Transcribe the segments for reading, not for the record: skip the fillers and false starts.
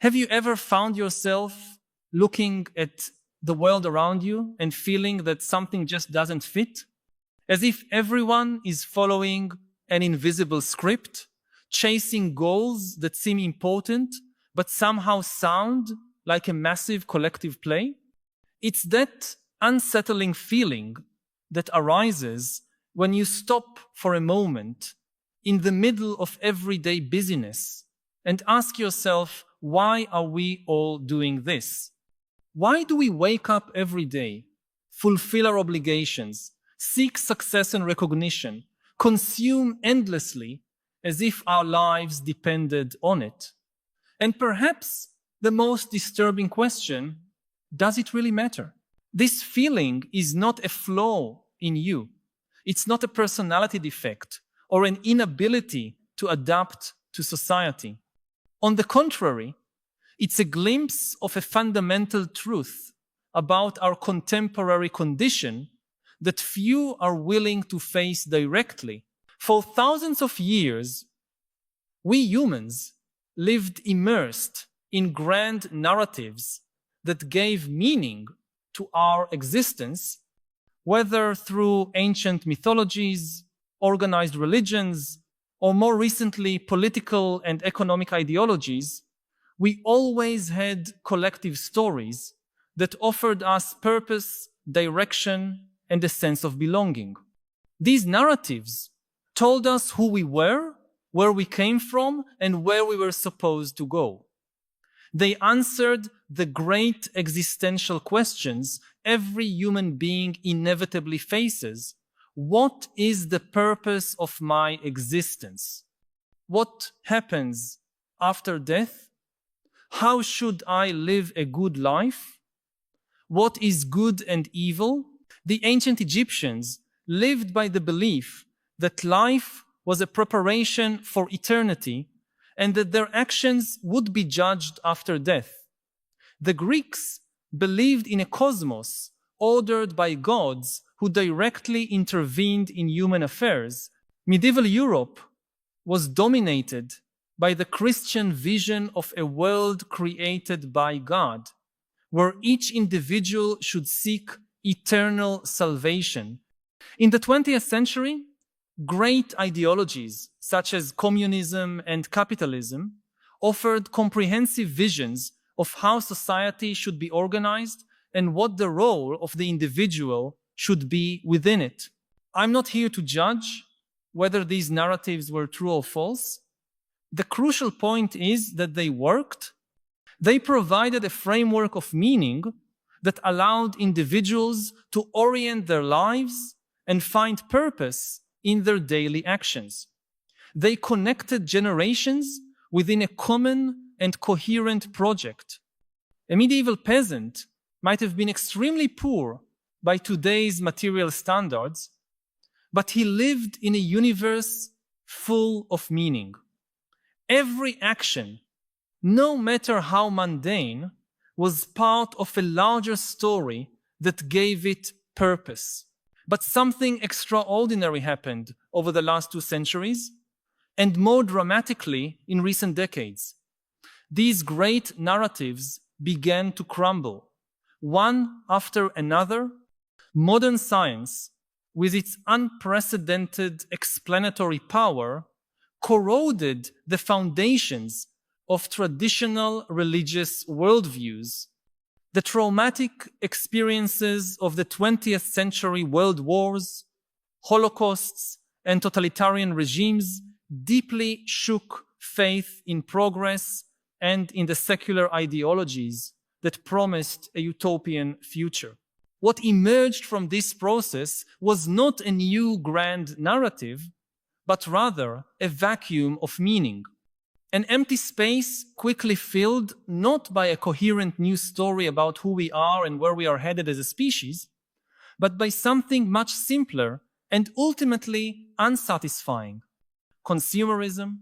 Have you ever found yourself looking at the world around you and feeling that something just doesn't fit? As if everyone is following an invisible script, chasing goals that seem important but somehow sound like a massive collective play? It's that unsettling feeling that arises when you stop for a moment in the middle of everyday busyness and ask yourself, why are we all doing this? Why do we wake up every day, fulfill our obligations, seek success and recognition, consume endlessly as if our lives depended on it? And perhaps the most disturbing question, does it really matter? This feeling is not a flaw in you. It's not a personality defect or an inability to adapt to society. On the contrary, it's a glimpse of a fundamental truth about our contemporary condition that few are willing to face directly. For thousands of years, we humans lived immersed in grand narratives that gave meaning to our existence, whether through ancient mythologies, organized religions, or more recently political and economic ideologies. We always had collective stories that offered us purpose, direction, and a sense of belonging. These narratives told us who we were, where we came from, and where we were supposed to go. They answered the great existential questions every human being inevitably faces. What is the purpose of my existence? What happens after death? How should I live a good life? What is good and evil? The ancient Egyptians lived by the belief that life was a preparation for eternity and that their actions would be judged after death. The Greeks believed in a cosmos ordered by gods who directly intervened in human affairs. Medieval Europe was dominated by the Christian vision of a world created by God, where each individual should seek eternal salvation. In the 20th century, great ideologies such as communism and capitalism offered comprehensive visions of how society should be organized and what the role of the individual should be within it. I'm not here to judge whether these narratives were true or false. The crucial point is that they worked. They provided a framework of meaning that allowed individuals to orient their lives and find purpose in their daily actions. They connected generations within a common and coherent project. A medieval peasant might have been extremely poor by today's material standards, but he lived in a universe full of meaning. Every action, no matter how mundane, was part of a larger story that gave it purpose. But something extraordinary happened over the last 2 centuries, and more dramatically in recent decades. These great narratives began to crumble, one after another. Modern science, with its unprecedented explanatory power, corroded the foundations of traditional religious worldviews. The traumatic experiences of the 20th century world wars, holocausts, and totalitarian regimes deeply shook faith in progress and in the secular ideologies that promised a utopian future. What emerged from this process was not a new grand narrative, but rather a vacuum of meaning. An empty space quickly filled not by a coherent new story about who we are and where we are headed as a species, but by something much simpler and ultimately unsatisfying: consumerism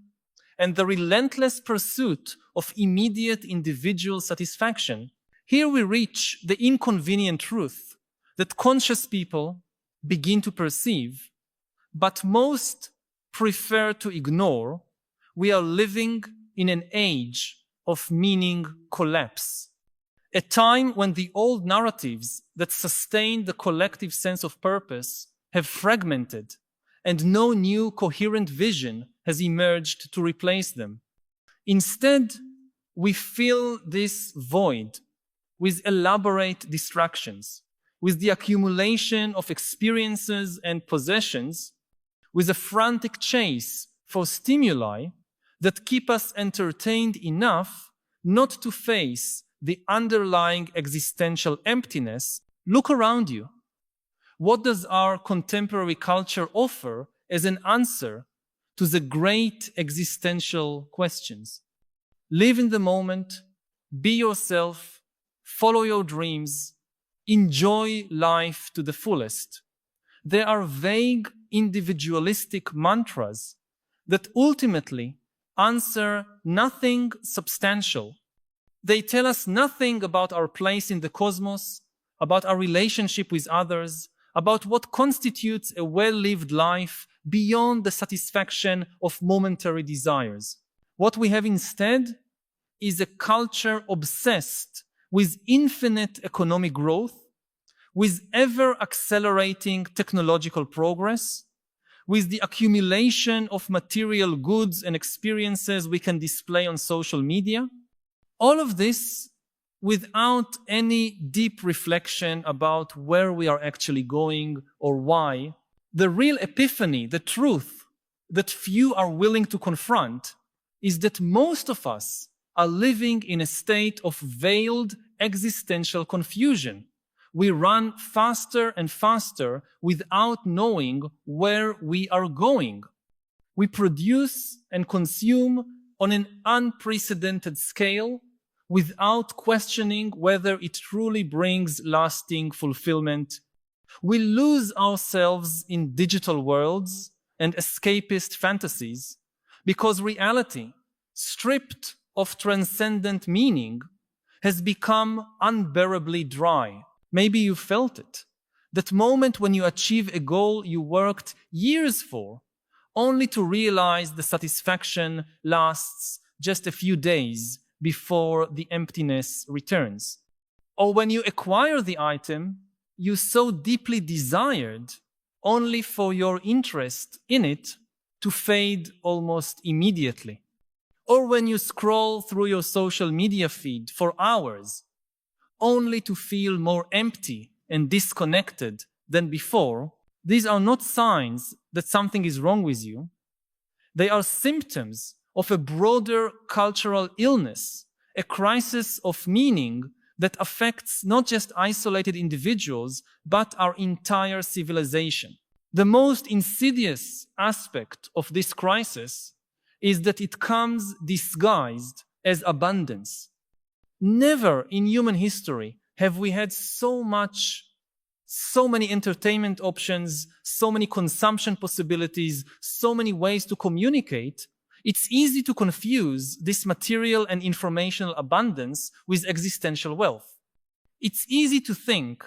and the relentless pursuit of immediate individual satisfaction. Here we reach the inconvenient truth that conscious people begin to perceive, but most prefer to ignore. We are living in an age of meaning collapse. A time when the old narratives that sustain the collective sense of purpose have fragmented and no new coherent vision has emerged to replace them. Instead, we fill this void with elaborate distractions, with the accumulation of experiences and possessions, with a frantic chase for stimuli that keep us entertained enough not to face the underlying existential emptiness. Look around you. What does our contemporary culture offer as an answer to the great existential questions? Live in the moment, be yourself, follow your dreams, enjoy life to the fullest. There are vague individualistic mantras that ultimately answer nothing substantial. They tell us nothing about our place in the cosmos, about our relationship with others, about what constitutes a well-lived life beyond the satisfaction of momentary desires. What we have instead is a culture obsessed with infinite economic growth, with ever-accelerating technological progress, with the accumulation of material goods and experiences we can display on social media. All of this without any deep reflection about where we are actually going or why. The real epiphany, the truth that few are willing to confront, is that most of us are living in a state of veiled existential confusion. We run faster and faster without knowing where we are going. We produce and consume on an unprecedented scale without questioning whether it truly brings lasting fulfillment. We lose ourselves in digital worlds and escapist fantasies because reality, stripped of transcendent meaning, has become unbearably dry. Maybe you felt it. That moment when you achieve a goal you worked years for, only to realize the satisfaction lasts just a few days before the emptiness returns. Or when you acquire the item you so deeply desired, only for your interest in it to fade almost immediately. Or when you scroll through your social media feed for hours, only to feel more empty and disconnected than before. These are not signs that something is wrong with you. They are symptoms of a broader cultural illness, a crisis of meaning that affects not just isolated individuals, but our entire civilization. The most insidious aspect of this crisis is that it comes disguised as abundance. Never in human history have we had so many entertainment options, so many consumption possibilities, so many ways to communicate. It's easy to confuse this material and informational abundance with existential wealth. It's easy to think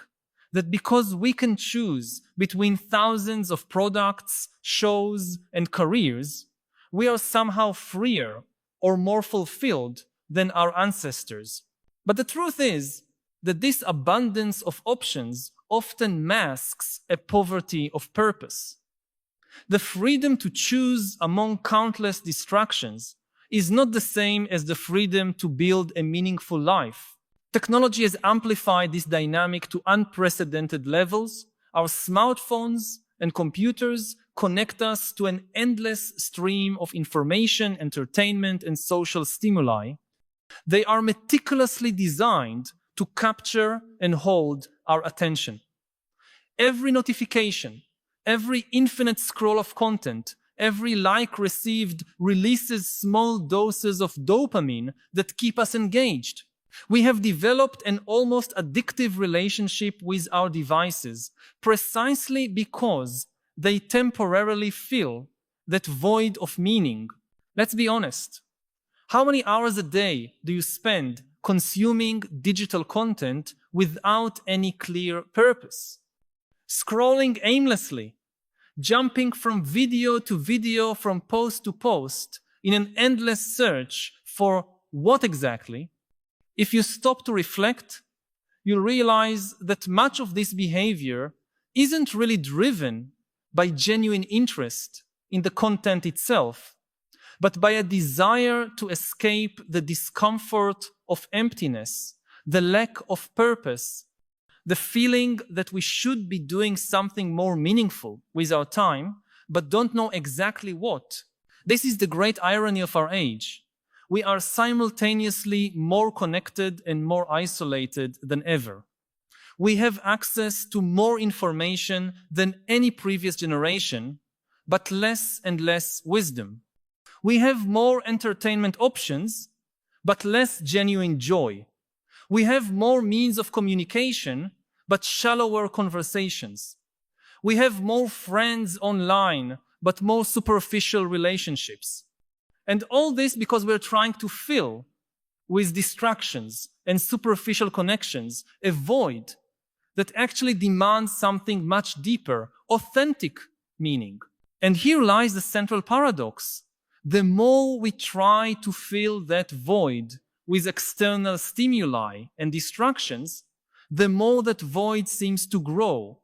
that because we can choose between thousands of products, shows, and careers, we are somehow freer or more fulfilled than our ancestors. But the truth is that this abundance of options often masks a poverty of purpose. The freedom to choose among countless distractions is not the same as the freedom to build a meaningful life. Technology has amplified this dynamic to unprecedented levels. Our smartphones and computers connect us to an endless stream of information, entertainment, and social stimuli. They are meticulously designed to capture and hold our attention. Every notification, every infinite scroll of content, every like received releases small doses of dopamine that keep us engaged. We have developed an almost addictive relationship with our devices precisely because they temporarily fill that void of meaning. Let's be honest. How many hours a day do you spend consuming digital content without any clear purpose? Scrolling aimlessly, jumping from video to video, from post to post, in an endless search for what exactly, if you stop to reflect, you'll realize that much of this behavior isn't really driven by genuine interest in the content itself, but by a desire to escape the discomfort of emptiness, the lack of purpose, the feeling that we should be doing something more meaningful with our time, but don't know exactly what. This is the great irony of our age. We are simultaneously more connected and more isolated than ever. We have access to more information than any previous generation, but less and less wisdom. We have more entertainment options, but less genuine joy. We have more means of communication, but shallower conversations. We have more friends online, but more superficial relationships. And all this because we're trying to fill with distractions and superficial connections a void that actually demands something much deeper, authentic meaning. And here lies the central paradox. The more we try to fill that void with external stimuli and distractions, the more that void seems to grow.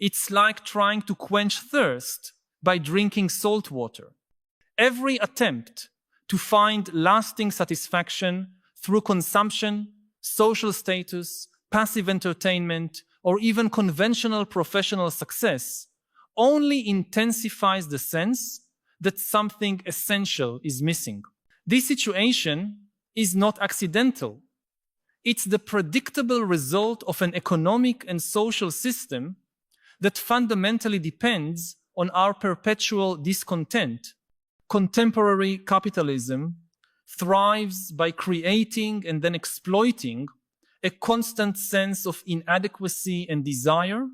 It's like trying to quench thirst by drinking salt water. Every attempt to find lasting satisfaction through consumption, social status, passive entertainment, or even conventional professional success only intensifies the sense that something essential is missing. This situation is not accidental. It's the predictable result of an economic and social system that fundamentally depends on our perpetual discontent. Contemporary capitalism thrives by creating and then exploiting a constant sense of inadequacy and desire.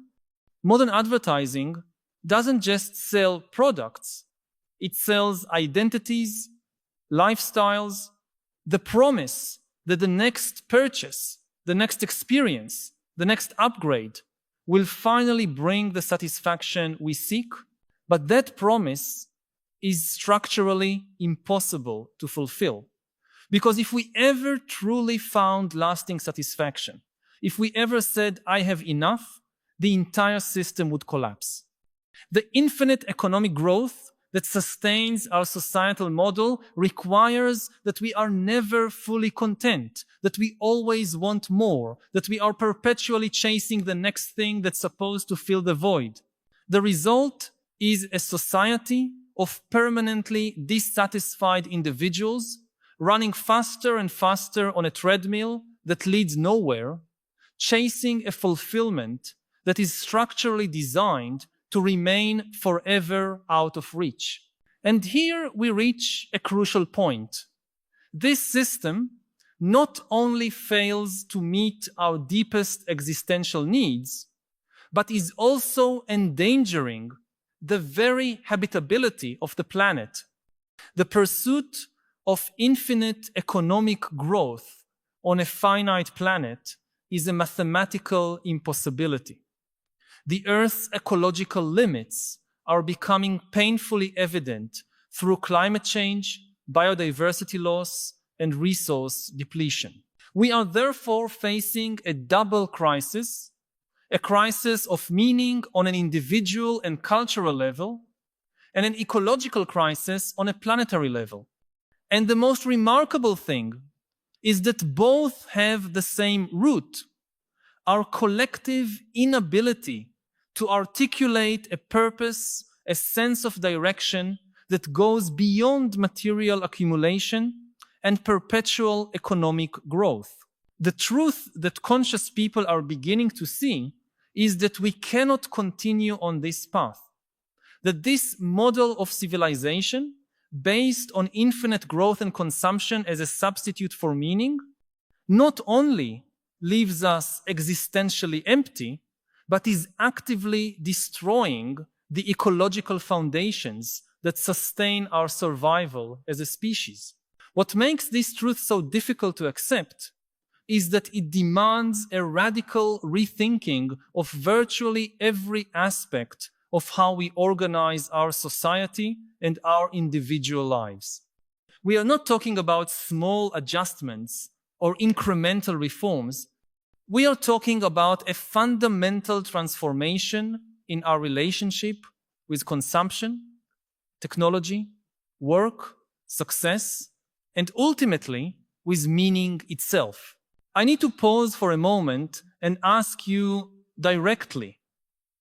Modern advertising doesn't just sell products, it sells identities, lifestyles, the promise that the next purchase, the next experience, the next upgrade will finally bring the satisfaction we seek, but that promise is structurally impossible to fulfill. Because if we ever truly found lasting satisfaction, if we ever said, I have enough, the entire system would collapse. The infinite economic growth that sustains our societal model requires that we are never fully content, that we always want more, that we are perpetually chasing the next thing that's supposed to fill the void. The result is a society of permanently dissatisfied individuals running faster and faster on a treadmill that leads nowhere, chasing a fulfillment that is structurally designed to remain forever out of reach. And here we reach a crucial point. This system not only fails to meet our deepest existential needs, but is also endangering the very habitability of the planet. The pursuit of infinite economic growth on a finite planet is a mathematical impossibility. The Earth's ecological limits are becoming painfully evident through climate change, biodiversity loss, and resource depletion. We are therefore facing a double crisis, a crisis of meaning on an individual and cultural level, and an ecological crisis on a planetary level. And the most remarkable thing is that both have the same root: our collective inability to articulate a purpose, a sense of direction that goes beyond material accumulation and perpetual economic growth. The truth that conscious people are beginning to see is that we cannot continue on this path, that this model of civilization, based on infinite growth and consumption as a substitute for meaning, not only leaves us existentially empty, but is actively destroying the ecological foundations that sustain our survival as a species. What makes this truth so difficult to accept is that it demands a radical rethinking of virtually every aspect of how we organize our society and our individual lives. We are not talking about small adjustments or incremental reforms. We are talking about a fundamental transformation in our relationship with consumption, technology, work, success, and ultimately with meaning itself. I need to pause for a moment and ask you directly,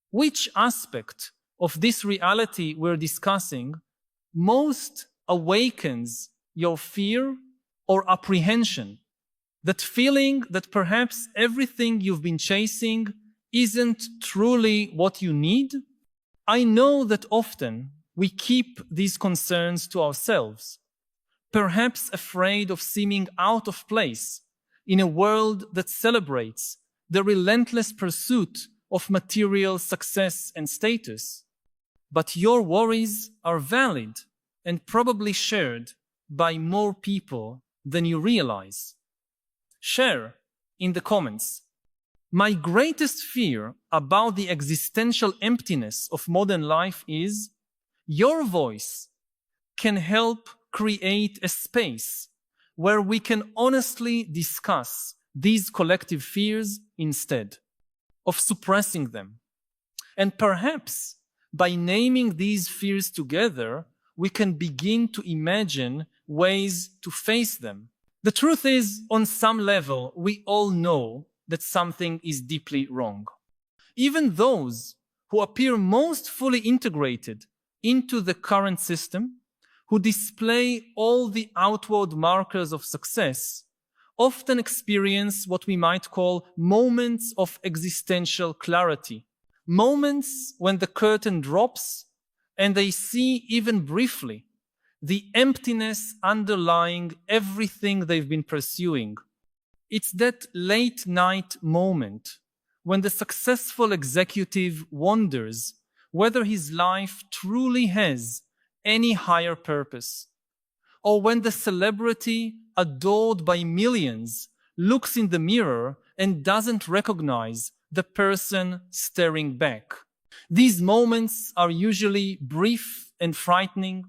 which aspect of this reality we're discussing most awakens your fear or apprehension? That feeling that perhaps everything you've been chasing isn't truly what you need? I know that often we keep these concerns to ourselves, perhaps afraid of seeming out of place in a world that celebrates the relentless pursuit of material success and status. But your worries are valid and probably shared by more people than you realize. Share in the comments. My greatest fear about the existential emptiness of modern life is your voice can help create a space where we can honestly discuss these collective fears instead of suppressing them. And perhaps by naming these fears together, we can begin to imagine ways to face them. The truth is, on some level, we all know that something is deeply wrong. Even those who appear most fully integrated into the current system, who display all the outward markers of success, often experience what we might call moments of existential clarity. Moments when the curtain drops and they see, even briefly, the emptiness underlying everything they've been pursuing. It's that late night moment when the successful executive wonders whether his life truly has any higher purpose, or when the celebrity adored by millions looks in the mirror and doesn't recognize the person staring back. These moments are usually brief and frightening.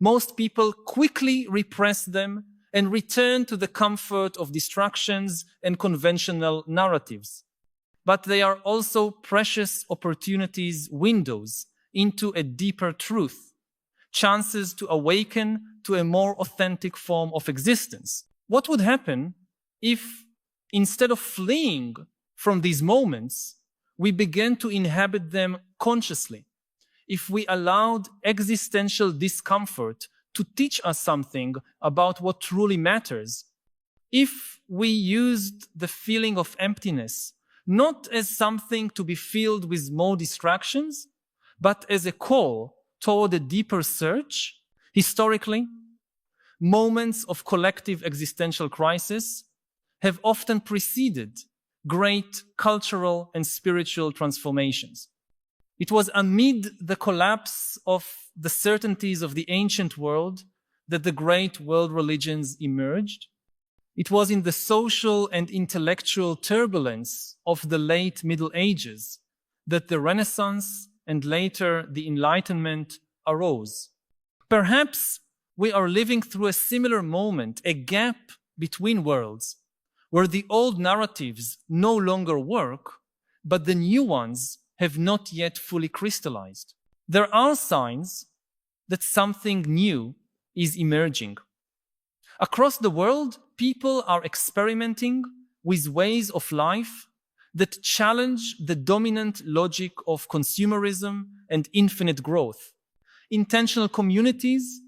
Most people quickly repress them and return to the comfort of distractions and conventional narratives. But they are also precious opportunities, windows into a deeper truth, chances to awaken to a more authentic form of existence. What would happen if, instead of fleeing from these moments, we began to inhabit them consciously? If we allowed existential discomfort to teach us something about what truly matters? If we used the feeling of emptiness not as something to be filled with more distractions, but as a call toward a deeper search? Historically, moments of collective existential crisis have often preceded great cultural and spiritual transformations. It was amid the collapse of the certainties of the ancient world that the great world religions emerged. It was in the social and intellectual turbulence of the late Middle Ages that the Renaissance and later the Enlightenment arose. Perhaps we are living through a similar moment, a gap between worlds, where the old narratives no longer work, but the new ones have not yet fully crystallized. There are signs that something new is emerging. Across the world, people are experimenting with ways of life that challenge the dominant logic of consumerism and infinite growth. Intentional communities,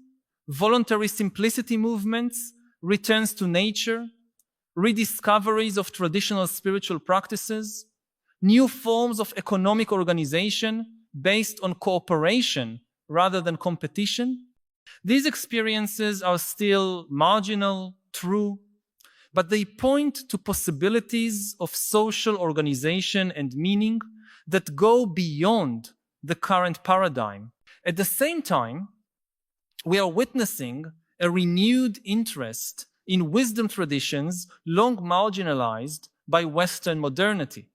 voluntary simplicity movements, returns to nature, rediscoveries of traditional spiritual practices, new forms of economic organization based on cooperation rather than competition. These experiences are still marginal, true, but they point to possibilities of social organization and meaning that go beyond the current paradigm. At the same time, we are witnessing a renewed interest in wisdom traditions long marginalized by Western modernity.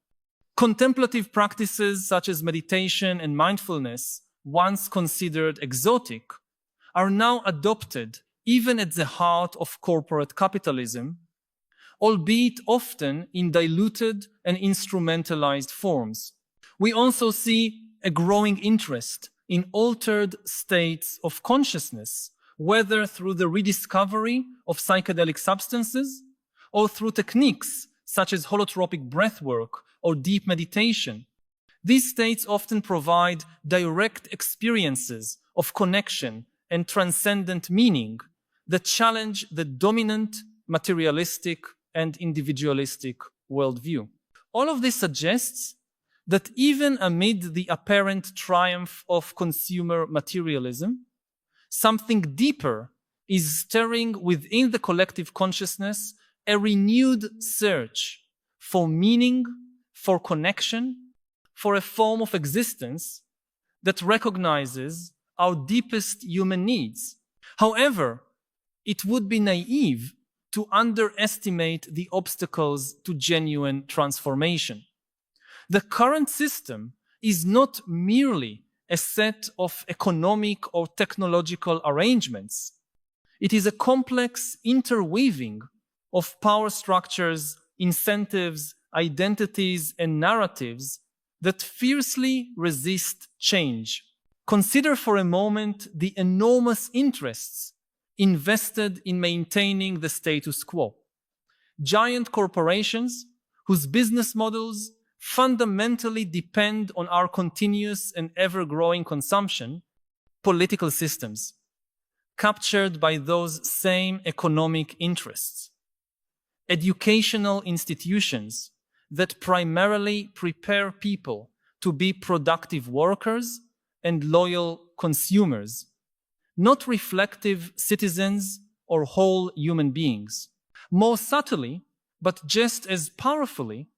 Contemplative practices such as meditation and mindfulness, once considered exotic, are now adopted even at the heart of corporate capitalism, albeit often in diluted and instrumentalized forms. We also see a growing interest in altered states of consciousness, whether through the rediscovery of psychedelic substances or through techniques such as holotropic breathwork or deep meditation. These states often provide direct experiences of connection and transcendent meaning that challenge the dominant materialistic and individualistic worldview. All of this suggests that even amid the apparent triumph of consumer materialism, something deeper is stirring within the collective consciousness a renewed search for meaning, for connection, for a form of existence that recognizes our deepest human needs. However, it would be naive to underestimate the obstacles to genuine transformation. The current system is not merely a set of economic or technological arrangements. It is a complex interweaving of power structures, incentives, identities, and narratives that fiercely resist change. Consider for a moment the enormous interests invested in maintaining the status quo. Giant corporations whose business models fundamentally depend on our continuous and ever-growing consumption, political systems, captured by those same economic interests, educational institutions that primarily prepare people to be productive workers and loyal consumers, not reflective citizens or whole human beings. More subtly, but just as powerfully,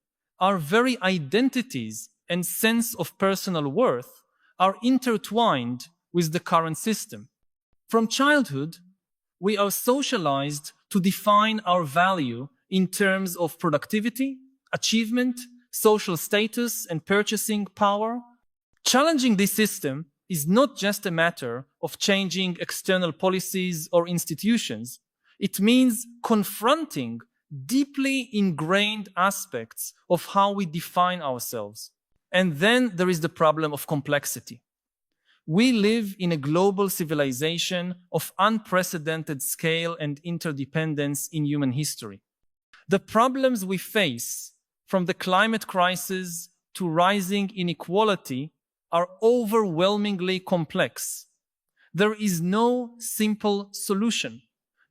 our very identities and sense of personal worth are intertwined with the current system. From childhood, we are socialized to define our value in terms of productivity, achievement, social status, and purchasing power. Challenging this system is not just a matter of changing external policies or institutions. It means confronting deeply ingrained aspects of how we define ourselves. And then there is the problem of complexity. We live in a global civilization of unprecedented scale and interdependence in human history. The problems we face, from the climate crisis to rising inequality, are overwhelmingly complex. There is no simple solution,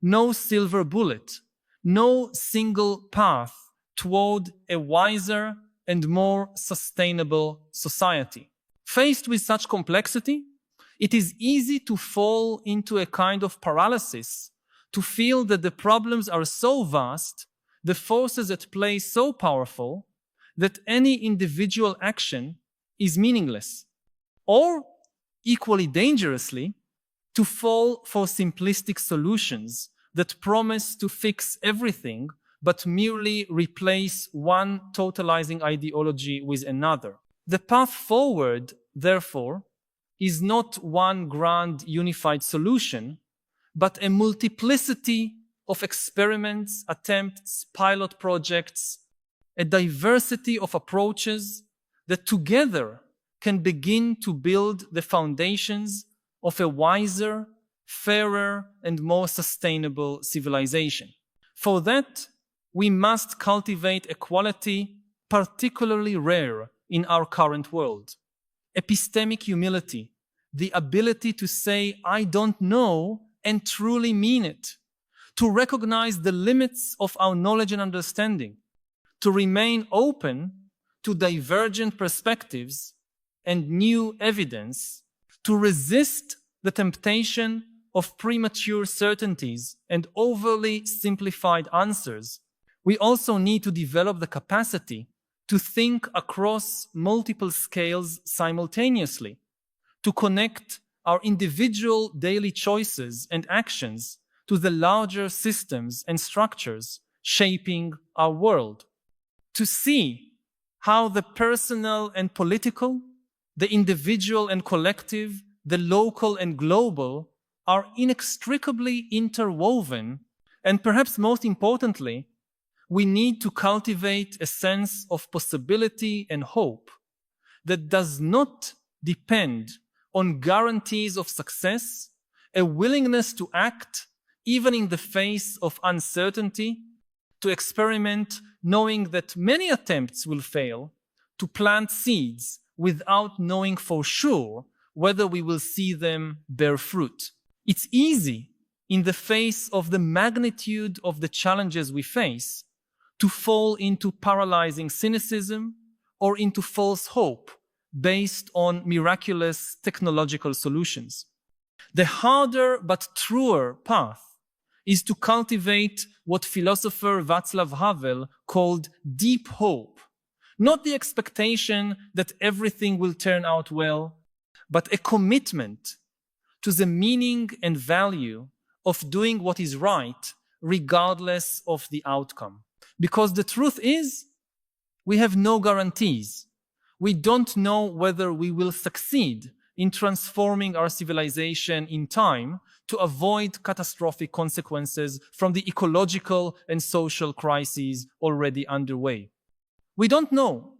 no silver bullet, no single path toward a wiser and more sustainable society. Faced with such complexity, it is easy to fall into a kind of paralysis, to feel that the problems are so vast, the forces at play so powerful, that any individual action is meaningless. Or, equally dangerously, to fall for simplistic solutions that promise to fix everything but merely replace one totalizing ideology with another. The path forward, therefore, is not one grand unified solution, but a multiplicity of experiments, attempts, pilot projects, a diversity of approaches that together can begin to build the foundations of a wiser, fairer, and more sustainable civilization. For that, we must cultivate a quality particularly rare in our current world: epistemic humility, the ability to say, "I don't know," and truly mean it, to recognize the limits of our knowledge and understanding, to remain open to divergent perspectives and new evidence, to resist the temptation of premature certainties and overly simplified answers. We also need to develop the capacity to think across multiple scales simultaneously, to connect our individual daily choices and actions to the larger systems and structures shaping our world, to see how the personal and political, the individual and collective, the local and global are inextricably interwoven, and perhaps most importantly, we need to cultivate a sense of possibility and hope that does not depend on guarantees of success, a willingness to act even in the face of uncertainty, to experiment knowing that many attempts will fail, to plant seeds without knowing for sure whether we will see them bear fruit. It's easy, in the face of the magnitude of the challenges we face, to fall into paralyzing cynicism or into false hope based on miraculous technological solutions. The harder but truer path is to cultivate what philosopher Václav Havel called deep hope, not the expectation that everything will turn out well, but a commitment to the meaning and value of doing what is right regardless of the outcome. Because the truth is, we have no guarantees. We don't know whether we will succeed in transforming our civilization in time to avoid catastrophic consequences from the ecological and social crises already underway. We don't know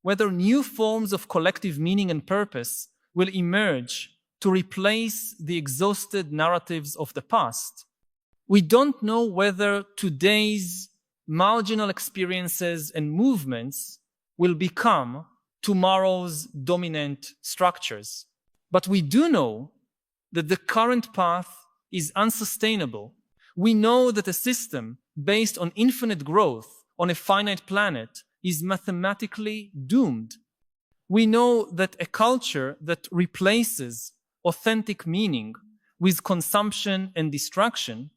whether new forms of collective meaning and purpose will emerge to replace the exhausted narratives of the past. We don't know whether today's marginal experiences and movements will become tomorrow's dominant structures. But we do know that the current path is unsustainable. We know that a system based on infinite growth on a finite planet is mathematically doomed. We know that a culture that replaces authentic meaning with consumption and distraction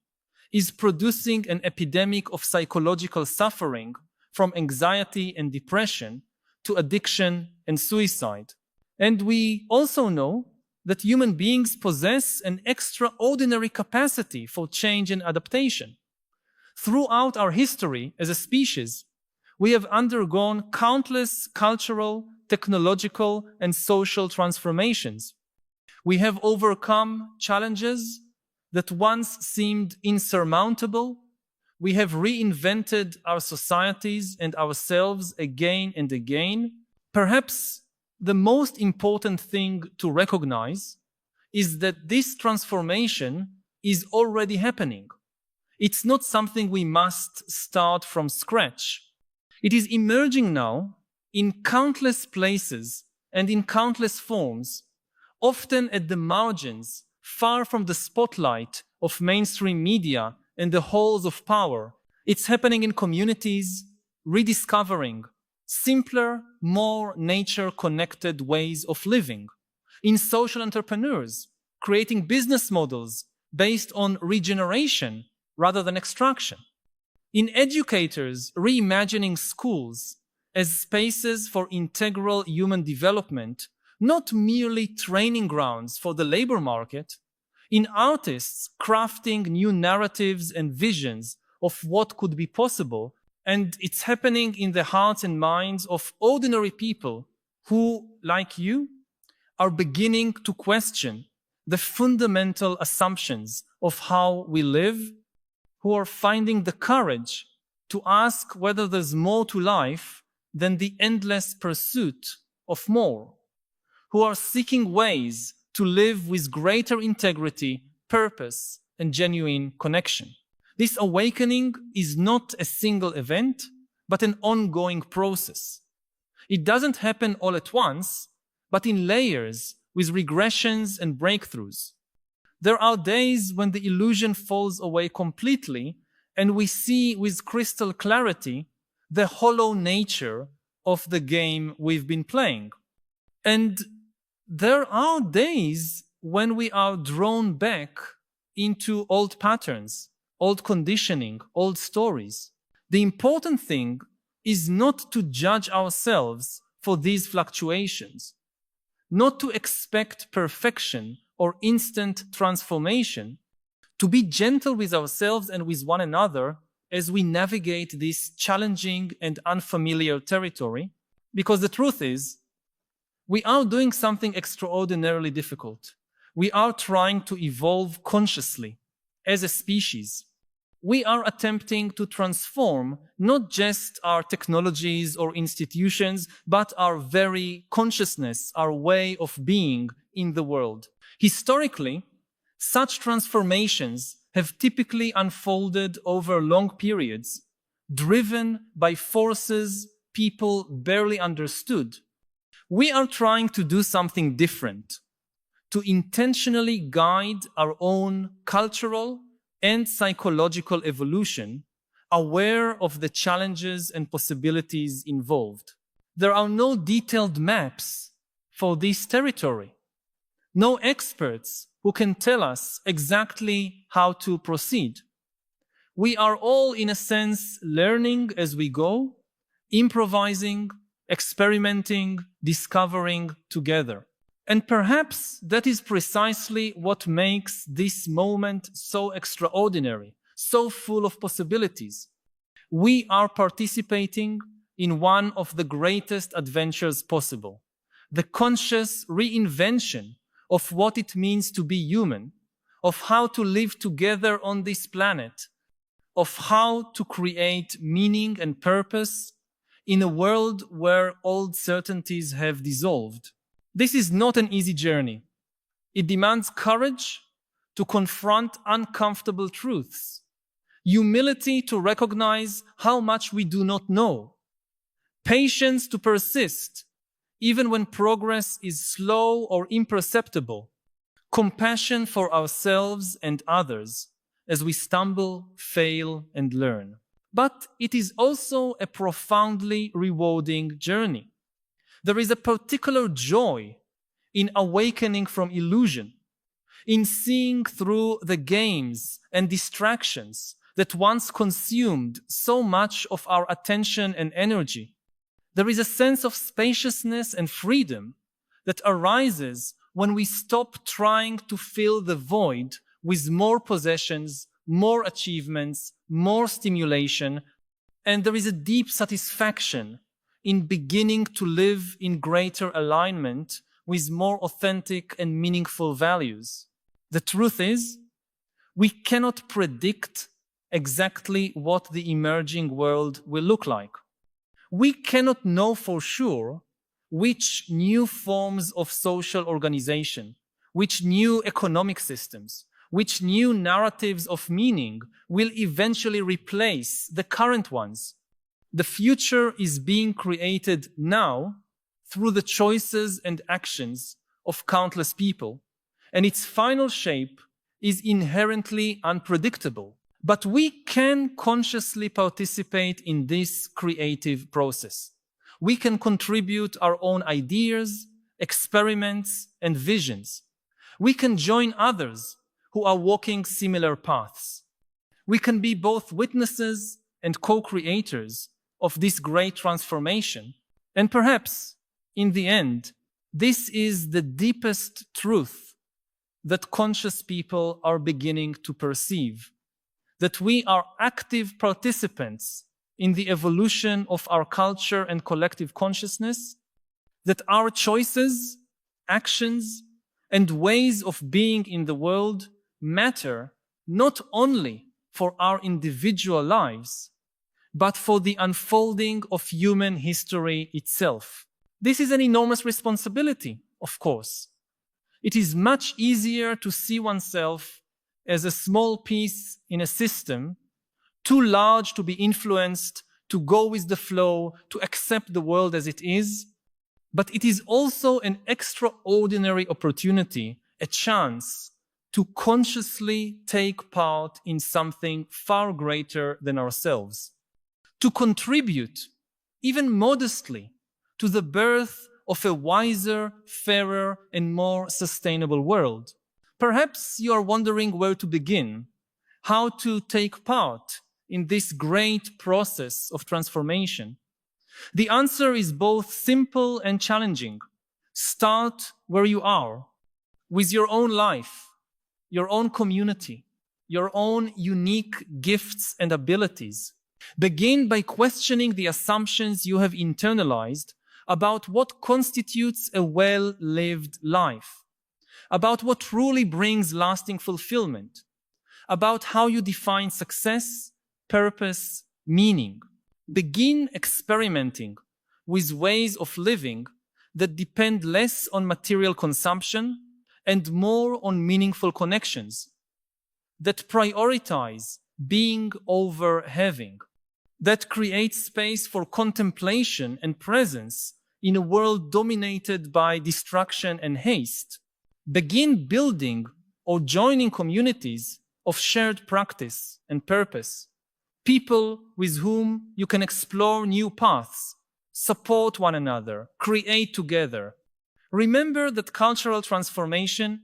is producing an epidemic of psychological suffering, from anxiety and depression to addiction and suicide. And we also know that human beings possess an extraordinary capacity for change and adaptation. Throughout our history as a species, we have undergone countless cultural, technological, and social transformations. We have overcome challenges that once seemed insurmountable. We have reinvented our societies and ourselves again and again. Perhaps the most important thing to recognize is that this transformation is already happening. It's not something we must start from scratch. It is emerging now in countless places and in countless forms, often at the margins, far from the spotlight of mainstream media and the halls of power. It's happening in communities, rediscovering simpler, more nature-connected ways of living, in social entrepreneurs, creating business models based on regeneration rather than extraction, in educators reimagining schools as spaces for integral human development, not merely training grounds for the labor market, in artists crafting new narratives and visions of what could be possible. And it's happening in the hearts and minds of ordinary people who, like you, are beginning to question the fundamental assumptions of how we live, who are finding the courage to ask whether there's more to life than the endless pursuit of more, who are seeking ways to live with greater integrity, purpose, and genuine connection. This awakening is not a single event, but an ongoing process. It doesn't happen all at once, but in layers with regressions and breakthroughs. There are days when the illusion falls away completely and we see with crystal clarity the hollow nature of the game we've been playing. And there are days when we are drawn back into old patterns, old conditioning, old stories. The important thing is not to judge ourselves for these fluctuations, not to expect perfection or instant transformation, to be gentle with ourselves and with one another as we navigate this challenging and unfamiliar territory, because the truth is, we are doing something extraordinarily difficult. We are trying to evolve consciously as a species. We are attempting to transform not just our technologies or institutions, but our very consciousness, our way of being in the world. Historically, such transformations have typically unfolded over long periods, driven by forces people barely understood. We are trying to do something different, to intentionally guide our own cultural and psychological evolution, aware of the challenges and possibilities involved. There are no detailed maps for this territory, no experts who can tell us exactly how to proceed. We are all, in a sense, learning as we go, improvising, experimenting, discovering together. And perhaps that is precisely what makes this moment so extraordinary, so full of possibilities. We are participating in one of the greatest adventures possible, the conscious reinvention of what it means to be human, of how to live together on this planet, of how to create meaning and purpose in a world where old certainties have dissolved. This is not an easy journey. It demands courage to confront uncomfortable truths, humility to recognize how much we do not know, patience to persist even when progress is slow or imperceptible, compassion for ourselves and others as we stumble, fail, and learn. But it is also a profoundly rewarding journey. There is a particular joy in awakening from illusion, in seeing through the games and distractions that once consumed so much of our attention and energy. There is a sense of spaciousness and freedom that arises when we stop trying to fill the void with more possessions, more achievements, more stimulation, and there is a deep satisfaction in beginning to live in greater alignment with more authentic and meaningful values. The truth is, we cannot predict exactly what the emerging world will look like. We cannot know for sure which new forms of social organization, which new economic systems, which new narratives of meaning will eventually replace the current ones. The future is being created now through the choices and actions of countless people, and its final shape is inherently unpredictable. But we can consciously participate in this creative process. We can contribute our own ideas, experiments, and visions. We can join others who are walking similar paths. We can be both witnesses and co-creators of this great transformation. And perhaps, in the end, this is the deepest truth that conscious people are beginning to perceive, that we are active participants in the evolution of our culture and collective consciousness, that our choices, actions, and ways of being in the world matter not only for our individual lives, but for the unfolding of human history itself. This is an enormous responsibility, of course. It is much easier to see oneself as a small piece in a system, too large to be influenced, to go with the flow, to accept the world as it is. But it is also an extraordinary opportunity, a chance to consciously take part in something far greater than ourselves, to contribute, even modestly, to the birth of a wiser, fairer, and more sustainable world. Perhaps you are wondering where to begin, how to take part in this great process of transformation. The answer is both simple and challenging. Start where you are, with your own life, your own community, your own unique gifts and abilities. Begin by questioning the assumptions you have internalized about what constitutes a well-lived life. about what truly brings lasting fulfillment, about how you define success, purpose, meaning. Begin experimenting with ways of living that depend less on material consumption and more on meaningful connections, that prioritize being over having, that create space for contemplation and presence in a world dominated by distraction and haste. Begin building or joining communities of shared practice and purpose, people with whom you can explore new paths, support one another, create together. Remember that cultural transformation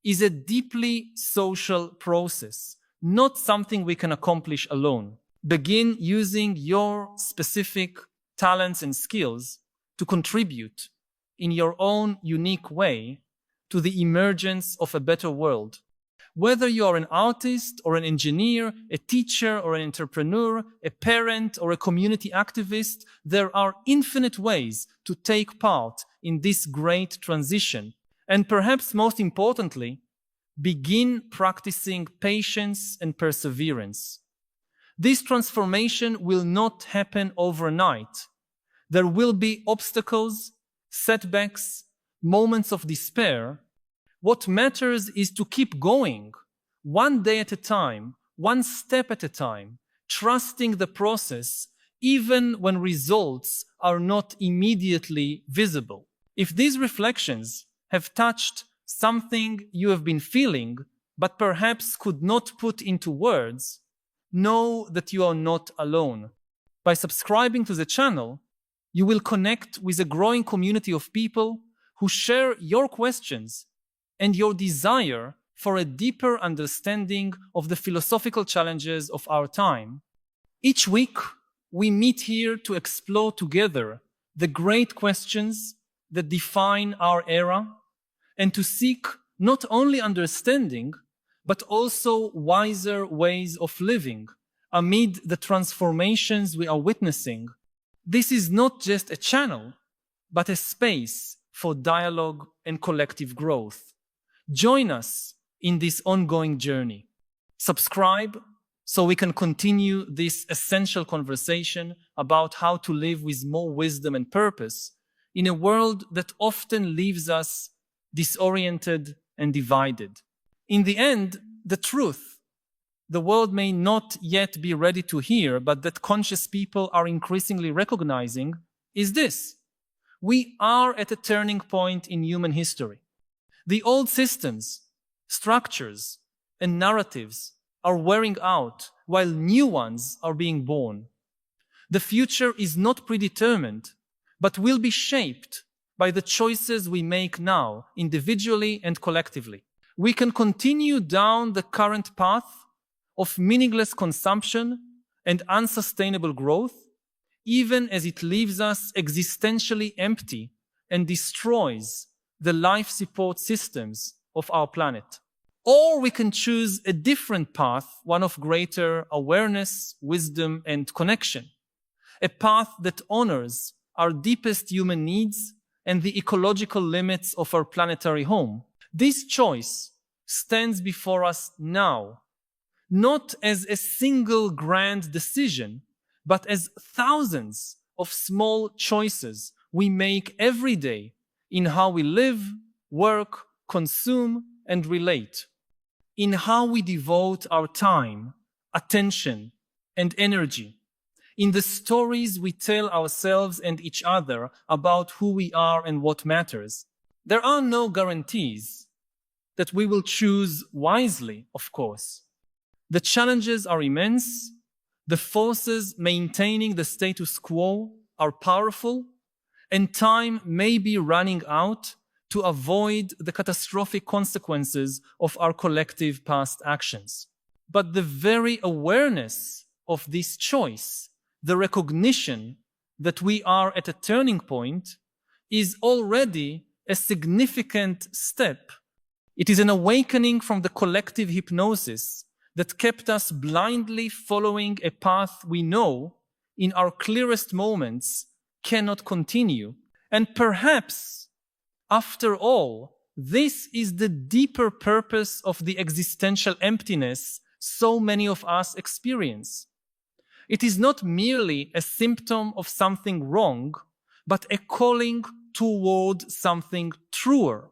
is a deeply social process, not something we can accomplish alone. Begin using your specific talents and skills to contribute in your own unique way to the emergence of a better world. Whether you are an artist or an engineer, a teacher or an entrepreneur, a parent or a community activist, there are infinite ways to take part in this great transition. And perhaps most importantly, begin practicing patience and perseverance. This transformation will not happen overnight. There will be obstacles, setbacks, moments of despair. What matters is to keep going, one day at a time, one step at a time, trusting the process, even when results are not immediately visible. If these reflections have touched something you have been feeling, but perhaps could not put into words, know that you are not alone. By subscribing to the channel, you will connect with a growing community of people who share your questions and your desire for a deeper understanding of the philosophical challenges of our time. Each week, we meet here to explore together the great questions that define our era and to seek not only understanding, but also wiser ways of living amid the transformations we are witnessing. This is not just a channel, but a space for dialogue and collective growth. Join us in this ongoing journey. Subscribe so we can continue this essential conversation about how to live with more wisdom and purpose in a world that often leaves us disoriented and divided. In the end, the truth the world may not yet be ready to hear, but that conscious people are increasingly recognizing, is this: we are at a turning point in human history. The old systems, structures, and narratives are wearing out while new ones are being born. The future is not predetermined, but will be shaped by the choices we make now, individually and collectively. We can continue down the current path of meaningless consumption and unsustainable growth, even as it leaves us existentially empty and destroys the life support systems of our planet. Or we can choose a different path, one of greater awareness, wisdom, and connection. A path that honors our deepest human needs and the ecological limits of our planetary home. This choice stands before us now, not as a single grand decision, but as thousands of small choices we make every day in how we live, work, consume, and relate, in how we devote our time, attention, and energy, in the stories we tell ourselves and each other about who we are and what matters. There are no guarantees that we will choose wisely, of course. The challenges are immense. The forces maintaining the status quo are powerful, and time may be running out to avoid the catastrophic consequences of our collective past actions. But the very awareness of this choice, the recognition that we are at a turning point, is already a significant step. It is an awakening from the collective hypnosis that kept us blindly following a path we know, in our clearest moments, cannot continue. And perhaps, after all, This is the deeper purpose of the existential emptiness so many of us experience. It is not merely a symptom of something wrong, but a calling toward something truer.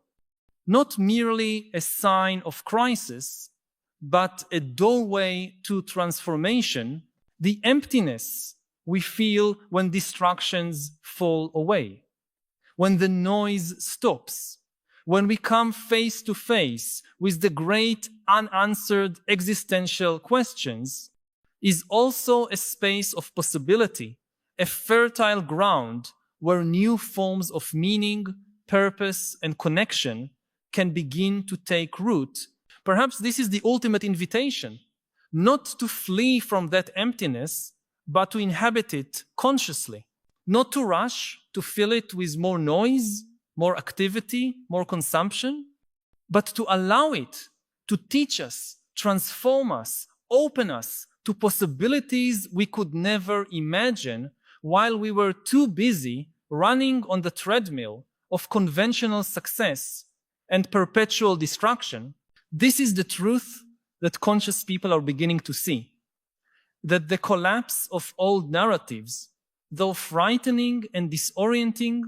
Not merely a sign of crisis, but a doorway to transformation, the emptiness we feel when distractions fall away, when the noise stops, when we come face to face with the great unanswered existential questions, is also a space of possibility, a fertile ground where new forms of meaning, purpose, and connection can begin to take root. Perhaps this is the ultimate invitation, not to flee from that emptiness, but to inhabit it consciously, not to rush to fill it with more noise, more activity, more consumption, but to allow it to teach us, transform us, open us to possibilities we could never imagine while we were too busy running on the treadmill of conventional success and perpetual distraction. This is the truth that conscious people are beginning to see, that the collapse of old narratives, though frightening and disorienting,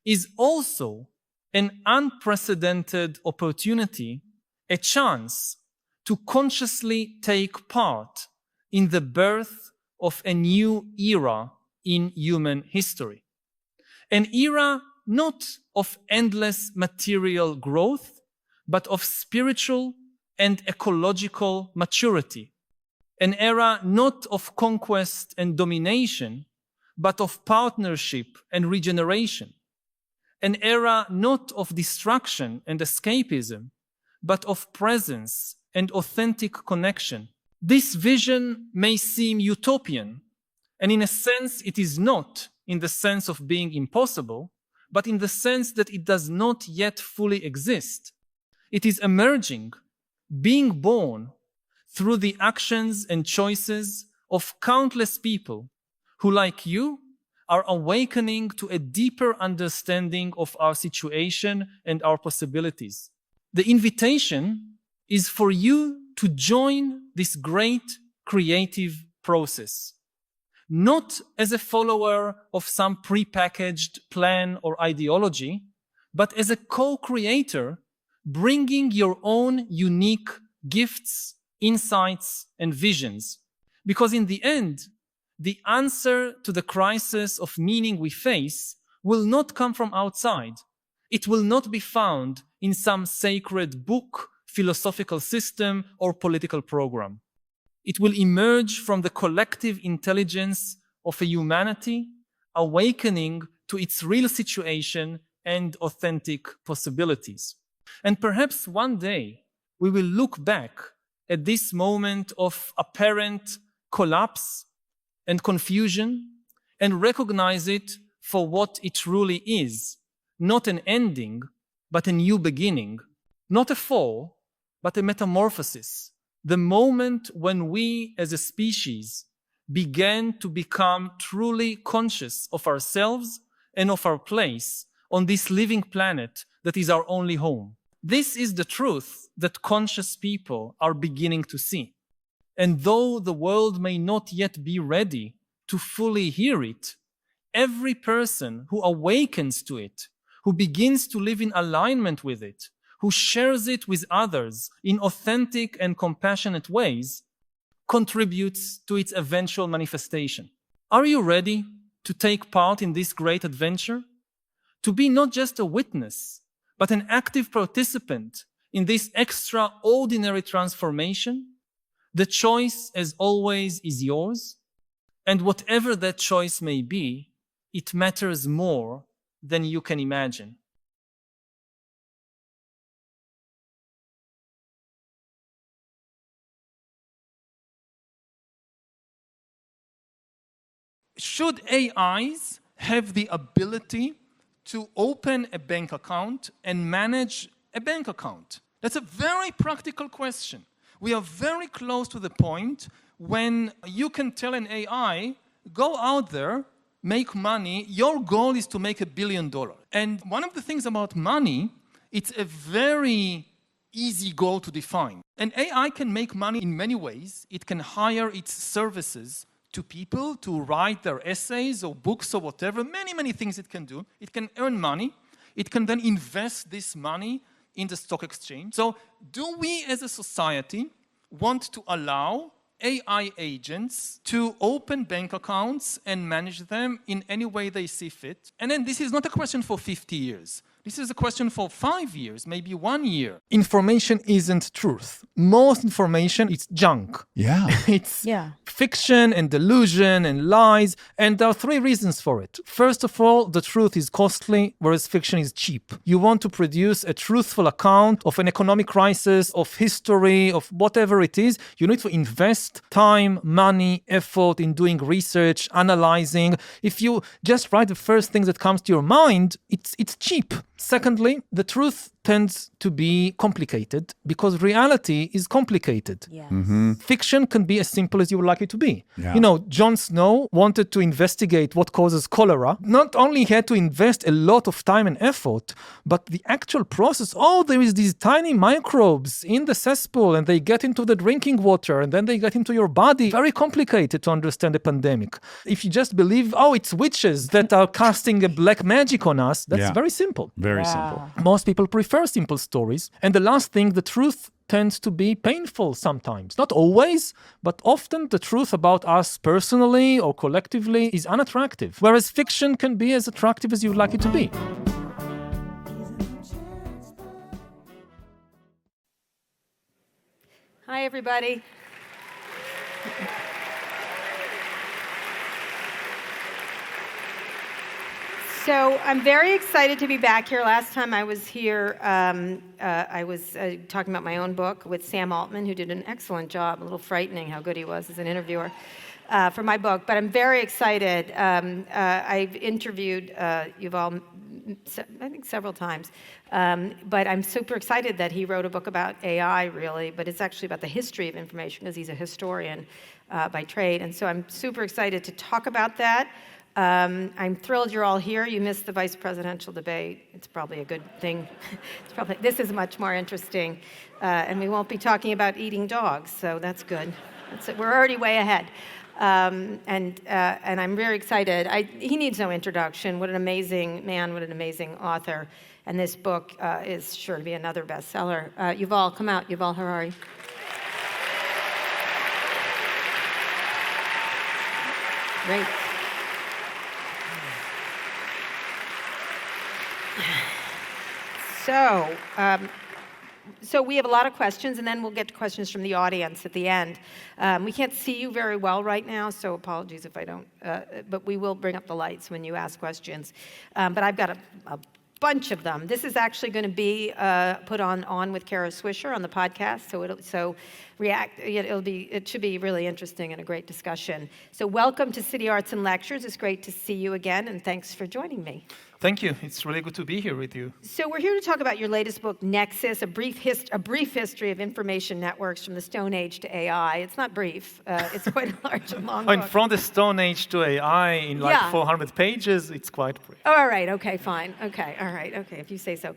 is also an unprecedented opportunity, a chance to consciously take part in the birth of a new era in human history. An era not of endless material growth, but of spiritual and ecological maturity. An era not of conquest and domination, but of partnership and regeneration. An era not of distraction and escapism, but of presence and authentic connection. This vision may seem utopian, and in a sense it is not, in the sense of being impossible, but in the sense that it does not yet fully exist. It is emerging, being born through the actions and choices of countless people who, like you, are awakening to a deeper understanding of our situation and our possibilities. The invitation is for you to join this great creative process, not as a follower of some prepackaged plan or ideology, but as a co-creator, bringing your own unique gifts, insights, and visions. Because in the end, the answer to the crisis of meaning we face will not come from outside. It will not be found in some sacred book, philosophical system, or political program. It will emerge from the collective intelligence of a humanity awakening to its real situation and authentic possibilities. And perhaps one day we will look back at this moment of apparent collapse and confusion and recognize it for what it truly is, not an ending, but a new beginning, not a fall, but a metamorphosis, the moment when we as a species began to become truly conscious of ourselves and of our place on this living planet that is our only home. This is the truth that conscious people are beginning to see. And though the world may not yet be ready to fully hear it, every person who awakens to it, who begins to live in alignment with it, who shares it with others in authentic and compassionate ways, contributes to its eventual manifestation. Are you ready to take part in this great adventure? To be not just a witness, but an active participant in this extraordinary transformation? The choice, as always, is yours, and whatever that choice may be, it matters more than you can imagine. Should AIs have the ability to open a bank account and manage a bank account? That's a very practical question. We are very close to the point when you can tell an AI, go out there, make money, your goal is to make $1 billion. And one of the things about money it's a very easy goal to define. And AI can make money in many ways. It can hire its services to people to write their essays or books or whatever, many things it can do. It can earn money. It can then invest this money in the stock exchange. So do we as a society want to allow AI agents to open bank accounts and manage them in any way they see fit? And then this is not a question for 50 years. This is a question for 5 years, maybe 1 year. Information isn't truth. Most information is junk. Yeah. It's fiction and delusion and lies. And there are 3 reasons for it. First of all, the truth is costly, whereas fiction is cheap. You want to produce a truthful account of an economic crisis, of history, of whatever it is. You need to invest time, money, effort in doing research, analyzing. If you just write the first thing that comes to your mind, it's cheap. Secondly, the truth tends to be complicated because reality is complicated. Yes. Fiction can be as simple as you would like it to be. Yeah. You know, Jon Snow wanted to investigate what causes cholera. Not only he had to invest a lot of time and effort, but the actual process, there is these tiny microbes in the cesspool and they get into the drinking water and then they get into your body. Very complicated to understand a pandemic. If you just believe, it's witches that are casting a black magic on us, that's very simple. Very simple. Most people prefer simple stories. And the last thing, the truth tends to be painful sometimes. Not always, but often the truth about us personally or collectively is unattractive, whereas fiction can be as attractive as you'd like it to be. Hi, everybody. So I'm very excited to be back here. Last time I was here, I was talking about my own book with Sam Altman, who did an excellent job. A little frightening how good he was as an interviewer for my book. But I'm very excited. I've interviewed Yuval, I think, several times. But I'm super excited that he wrote a book about AI, really. But it's actually about the history of information, because he's a historian by trade. And so I'm super excited to talk about that. I'm thrilled you're all here. You missed the vice presidential debate. It's probably a good thing. This is much more interesting. And we won't be talking about eating dogs, so that's good. We're already way ahead. And I'm very excited. He needs no introduction. What an amazing man, what an amazing author. And this book is sure to be another bestseller. Yuval, come out, Yuval Harari. Great. So we have a lot of questions, and then we'll get to questions from the audience at the end. We can't see you very well right now, so apologies if I don't, but we will bring up the lights when you ask questions. But I've got a bunch of them. This is actually going to be put on with Kara Swisher on the podcast, it should be really interesting and a great discussion. So welcome to City Arts and Lectures. It's great to see you again, and thanks for joining me. Thank you. It's really good to be here with you. So we're here to talk about your latest book, Nexus, a brief history of information networks from the Stone Age to AI. It's not brief. It's quite a large and long book. From the Stone Age to AI in 400 pages, it's quite brief. Oh, all right. Okay, fine. Okay, all right. Okay, if you say so.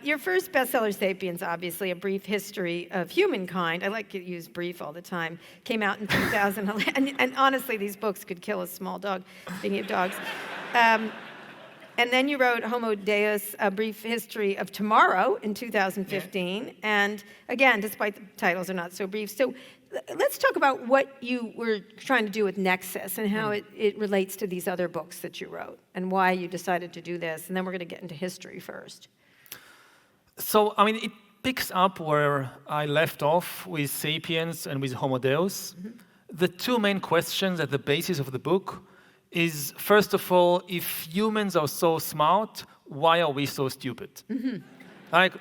Your first bestseller, Sapiens, obviously, a brief history of humankind. I like to use brief all the time. Came out in 2011. and honestly, these books could kill a small dog, speaking of dogs. And then you wrote Homo Deus, A Brief History of Tomorrow in 2015. Yeah. And again, despite the titles are not so brief. So let's talk about what you were trying to do with Nexus and how it relates to these other books that you wrote and why you decided to do this. And then we're going to get into history first. So, it picks up where I left off with Sapiens and with Homo Deus. Mm-hmm. The two main questions at the basis of the book is, first of all, if humans are so smart, why are we so stupid? Mm-hmm.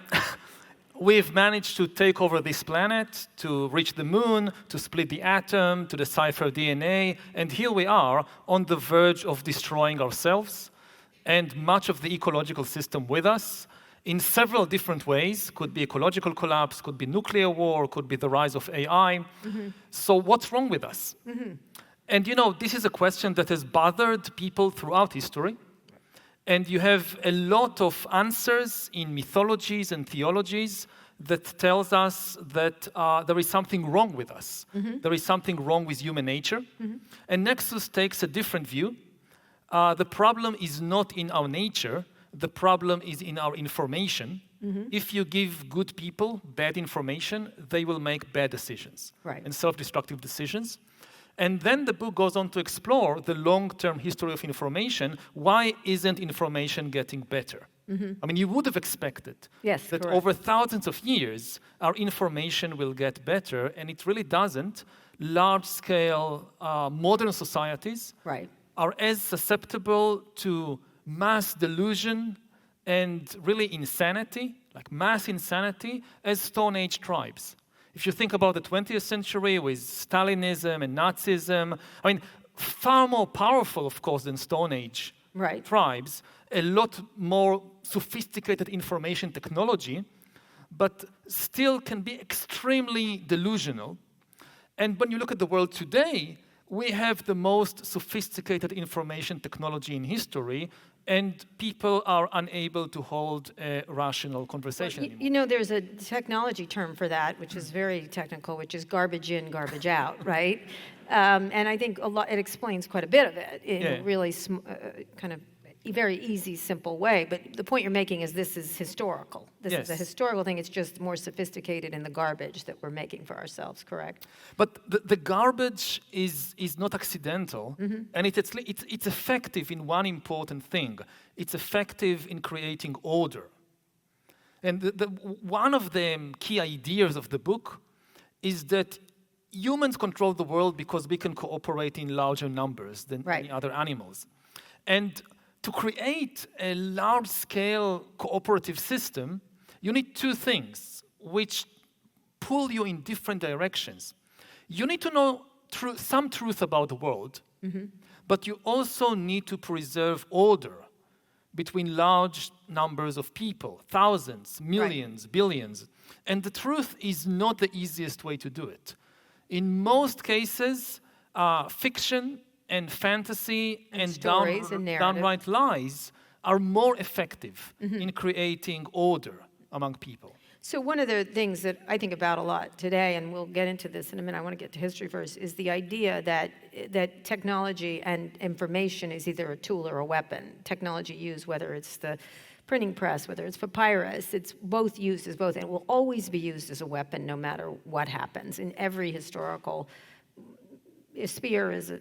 We've managed to take over this planet, to reach the moon, to split the atom, to decipher DNA, and here we are on the verge of destroying ourselves and much of the ecological system with us in several different ways. Could be ecological collapse, could be nuclear war, could be the rise of AI. Mm-hmm. So what's wrong with us? Mm-hmm. And this is a question that has bothered people throughout history. And you have a lot of answers in mythologies and theologies that tells us that there is something wrong with us. There is something wrong with human nature. And Nexus takes a different view. The problem is not in our nature. The problem is in our information. If you give good people bad information, they will make bad decisions and self-destructive decisions. And then the book goes on to explore the long-term history of information. Why isn't information getting better? I mean, you would have expected that over thousands of years, our information will get better, and it really doesn't. Large-scale modern societies are as susceptible to mass delusion and really insanity, like mass insanity, as Stone Age tribes. If you think about the 20th century with Stalinism and Nazism, I mean, far more powerful, of course, than Stone Age tribes, a lot more sophisticated information technology, but still can be extremely delusional. And when you look at the world today, we have the most sophisticated information technology in history, and people are unable to hold a rational conversation anymore. You know, there's a technology term for that, which is very technical, which is garbage in, garbage out, right? And I think it explains quite a bit of it in a really kind of very easy, simple way. But the point you're making is this is historical. This is a historical thing. It's just more sophisticated in the garbage that we're making for ourselves, correct? But the garbage is not accidental, and it's effective in one important thing. It's effective in creating order. And one of the key ideas of the book is that humans control the world because we can cooperate in larger numbers than any other animals. And to create a large-scale cooperative system, you need two things which pull you in different directions. You need to know some truth about the world, but you also need to preserve order between large numbers of people, thousands, millions, billions. And the truth is not the easiest way to do it. In most cases, fiction and fantasy and downright lies are more effective in creating order among people. So one of the things that I think about a lot today, and we'll get into this in a minute, I want to get to history first, is the idea that technology and information is either a tool or a weapon. Technology used, whether it's the printing press, whether it's papyrus, it's both used as both, and it will always be used as a weapon no matter what happens in every historical. A spear is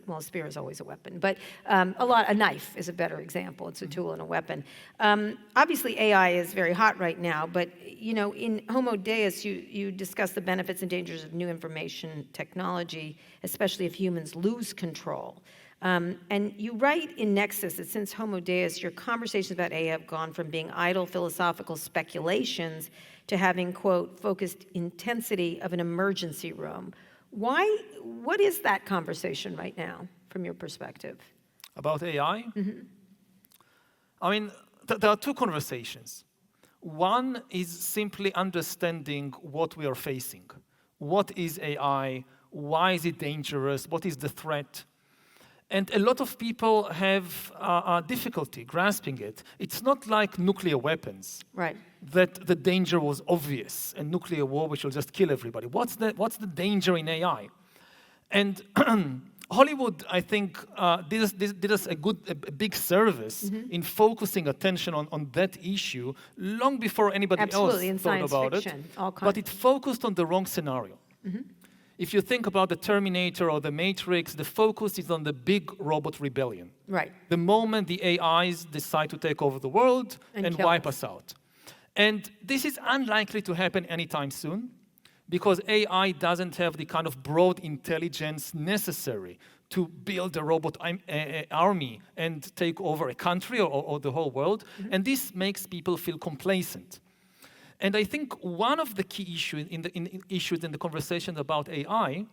always a weapon, but a knife is a better example. It's a tool and a weapon. Obviously, AI is very hot right now, but you know, in Homo Deus, you discuss the benefits and dangers of new information technology, especially if humans lose control. And you write in Nexus that since Homo Deus, your conversations about AI have gone from being idle philosophical speculations to having, quote, focused intensity of an emergency room. What is that conversation right now, from your perspective? About AI? I mean, there are two conversations. One is simply understanding what we are facing. What is AI? Why is it dangerous? What is the threat? And a lot of people have difficulty grasping it. It's not like nuclear weapons, that the danger was obvious, and nuclear war, which will just kill everybody. What's the danger in AI? And Hollywood, I think, did us a big service in focusing attention on that issue long before anybody else thought about it. But it focused on the wrong scenario. If you think about the Terminator or the Matrix, the focus is on the big robot rebellion. The moment the AIs decide to take over the world and wipe us out. And this is unlikely to happen anytime soon, because AI doesn't have the kind of broad intelligence necessary to build a robot army and take over a country or the whole world. And this makes people feel complacent. And I think one of the key issues in the conversation about AI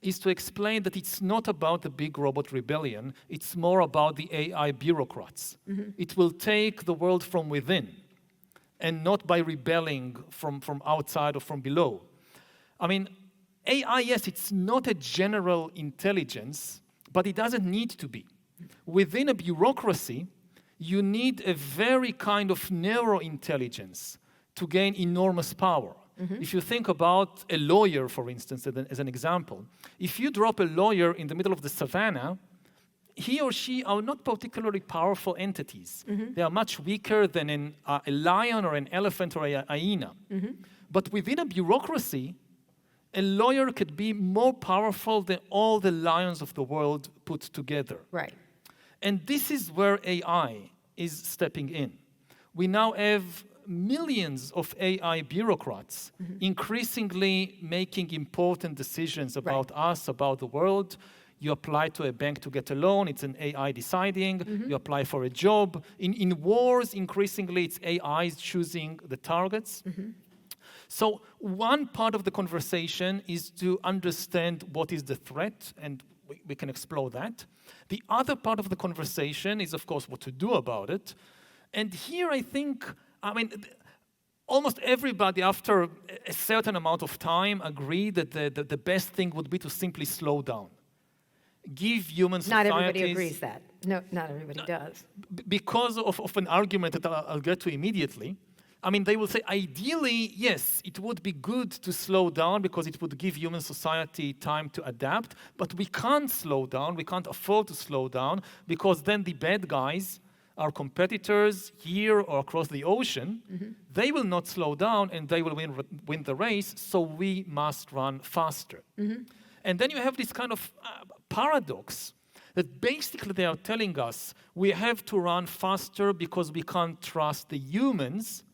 is to explain that it's not about the big robot rebellion, it's more about the AI bureaucrats. It will take the world from within, and not by rebelling from outside or from below. I mean, AI, yes, it's not a general intelligence, but it doesn't need to be. Within a bureaucracy, you need a very kind of narrow intelligence to gain enormous power. If you think about a lawyer, for instance, as an example, if you drop a lawyer in the middle of the savannah, he or she are not particularly powerful entities. They are much weaker than a lion or an elephant or a hyena. But within a bureaucracy, a lawyer could be more powerful than all the lions of the world put together. Right. And this is where AI is stepping in. We now have millions of AI bureaucrats increasingly making important decisions about us, about the world. You apply to a bank to get a loan, it's an AI deciding. You apply for a job. In wars, increasingly, it's AIs choosing the targets. So one part of the conversation is to understand what is the threat, and we can explore that. The other part of the conversation is, of course, what to do about it. And here I think, almost everybody after a certain amount of time agreed that the best thing would be to simply slow down. Give human societies... Not everybody agrees that. No, not everybody does. Because of an argument that I'll get to immediately. They will say, ideally, yes, it would be good to slow down because it would give human society time to adapt, but we can't slow down, we can't afford to slow down, because then the bad guys, our competitors here or across the ocean, they will not slow down and they will win the race, so we must run faster. And then you have this kind of paradox that basically they are telling us we have to run faster because we can't trust the humans,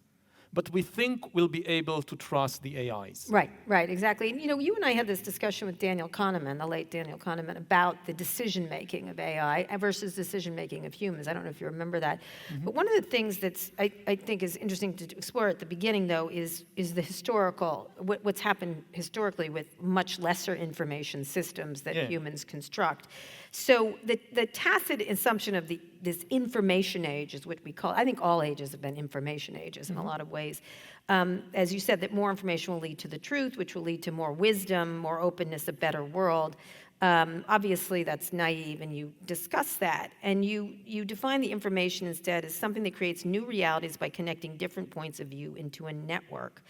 but we think we'll be able to trust the AIs. Right, exactly. And, you and I had this discussion with Daniel Kahneman, the late Daniel Kahneman, about the decision-making of AI versus decision-making of humans. I don't know if you remember that. But one of the things that's, I think is interesting to explore at the beginning, though, is the historical, what's happened historically with much lesser information systems that humans construct. So the tacit assumption of this information age is what we call, I think all ages have been information ages in a lot of ways. As you said, that more information will lead to the truth, which will lead to more wisdom, more openness, a better world. Obviously, that's naive, and you discuss that. And you define the information instead as something that creates new realities by connecting different points of view into a network.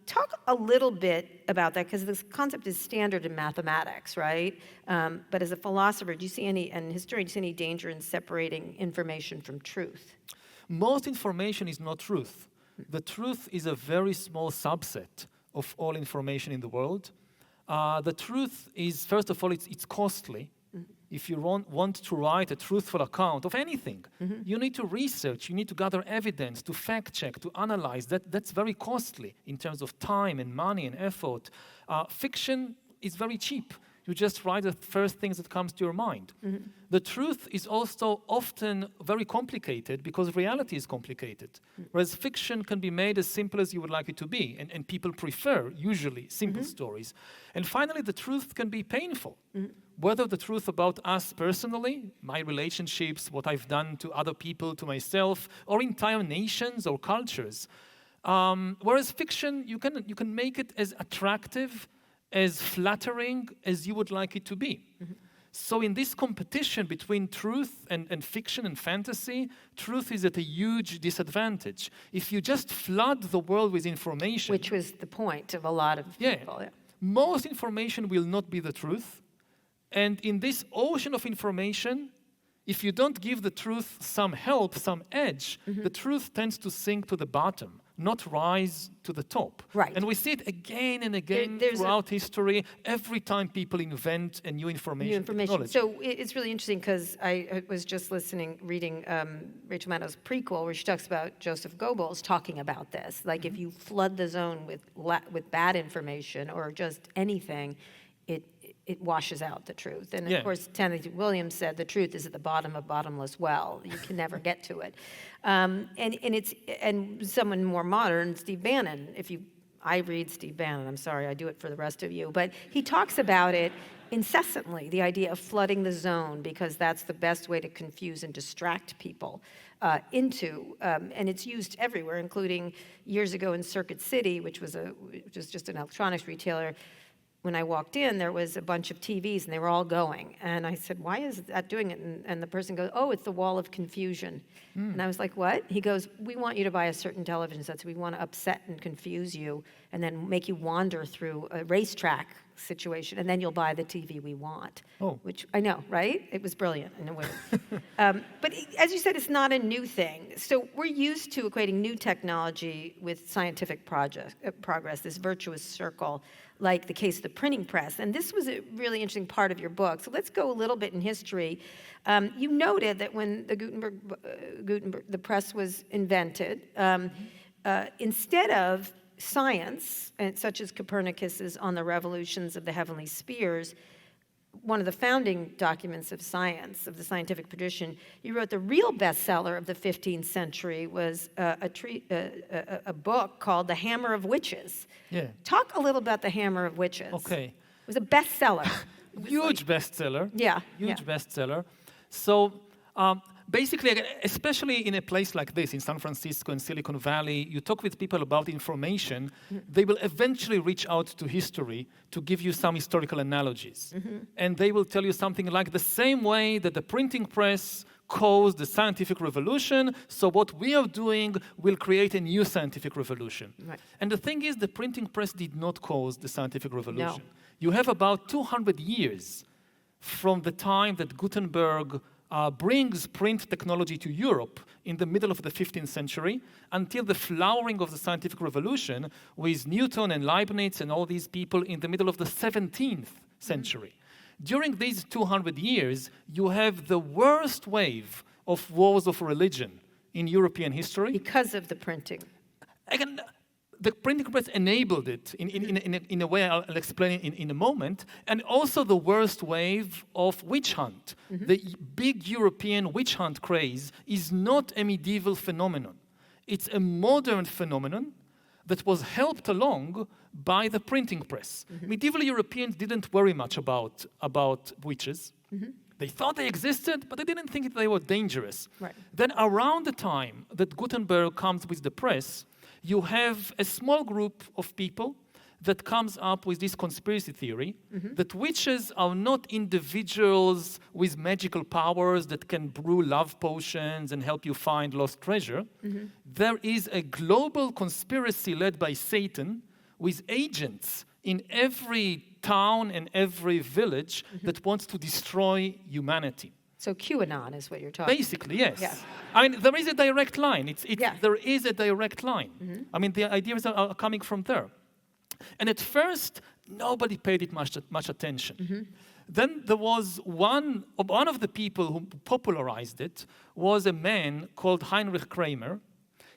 Talk a little bit about that, because this concept is standard in mathematics, right? But as a philosopher, do you see any, and historian, do you see any danger in separating information from truth? Most information is not truth. The truth is a very small subset of all information in the world. The truth is, first of all, it's costly. If you want to write a truthful account of anything, you need to research, you need to gather evidence, to fact check, to analyze. That's very costly in terms of time and money and effort. Fiction is very cheap. You just write the first things that comes to your mind. The truth is also often very complicated because reality is complicated. Whereas fiction can be made as simple as you would like it to be, and people prefer, usually, simple stories. And finally, the truth can be painful. Whether the truth about us personally, my relationships, what I've done to other people, to myself, or entire nations or cultures. Whereas fiction, you can make it as attractive, as flattering as you would like it to be. So in this competition between truth and fiction and fantasy, truth is at a huge disadvantage. If you just flood the world with information... Which was the point of a lot of people. Yeah. Most information will not be the truth. And in this ocean of information, if you don't give the truth some help, some edge, the truth tends to sink to the bottom, not rise to the top. Right. And we see it again and again throughout history, every time people invent a new information technology. So it's really interesting because I was just reading Rachel Maddow's prequel where she talks about Joseph Goebbels talking about this. Like if you flood the zone with bad information or just anything, it washes out the truth. And of course, Tennessee Williams said the truth is at the bottom of bottomless well. You can never get to it. And someone more modern, Steve Bannon, I read Steve Bannon, I'm sorry, I do it for the rest of you, but he talks about it incessantly, the idea of flooding the zone, because that's the best way to confuse and distract people and it's used everywhere, including years ago in Circuit City, which was just an electronics retailer. when I walked in, there was a bunch of TVs and they were all going. And I said, why is that doing it? And the person goes, oh, it's the wall of confusion. And I was like, what? He goes, we want you to buy a certain television set, so we want to upset and confuse you and then make you wander through a racetrack situation, and then you'll buy the TV we want. Oh. Which I know, right? It was brilliant in a way. But as you said, it's not a new thing. So we're used to equating new technology with scientific progress, this virtuous circle, like the case of the printing press. And this was a really interesting part of your book. So let's go a little bit in history. You noted that when the the press was invented, instead of science, such as Copernicus's On the Revolutions of the Heavenly Spheres, one of the founding documents of science, of the scientific tradition, you wrote the real bestseller of the 15th century was a book called The Hammer of Witches. Yeah. Talk a little about The Hammer of Witches. Okay. It was a bestseller. Huge bestseller. Yeah. Huge bestseller. So basically, especially in a place like this, in San Francisco and Silicon Valley, you talk with people about information, they will eventually reach out to history to give you some historical analogies. And they will tell you something like the same way that the printing press caused the scientific revolution, so what we are doing will create a new scientific revolution. Right. And the thing is, the printing press did not cause the scientific revolution. No. You have about 200 years from the time that Gutenberg brings print technology to Europe in the middle of the 15th century until the flowering of the scientific revolution with Newton and Leibniz and all these people in the middle of the 17th century. During these 200 years, you have the worst wave of wars of religion in European history. Because of the printing. Again, the printing press enabled it in a way I'll explain in a moment, and also the worst wave of witch hunt. The big European witch hunt craze is not a medieval phenomenon. It's a modern phenomenon that was helped along by the printing press. Medieval Europeans didn't worry much about witches. They thought they existed, but they didn't think that they were dangerous. Right. Then around the time that Gutenberg comes with the press, you have a small group of people that comes up with this conspiracy theory that witches are not individuals with magical powers that can brew love potions and help you find lost treasure. There is a global conspiracy led by Satan with agents in every town and every village that wants to destroy humanity. So QAnon is what you're talking Basically, yes. Yeah. I mean, there is a direct line. Yeah. There is a direct line. I mean, the ideas are coming from there. And at first, nobody paid it much attention. Then there was one of the people who popularized it was a man called Heinrich Kramer.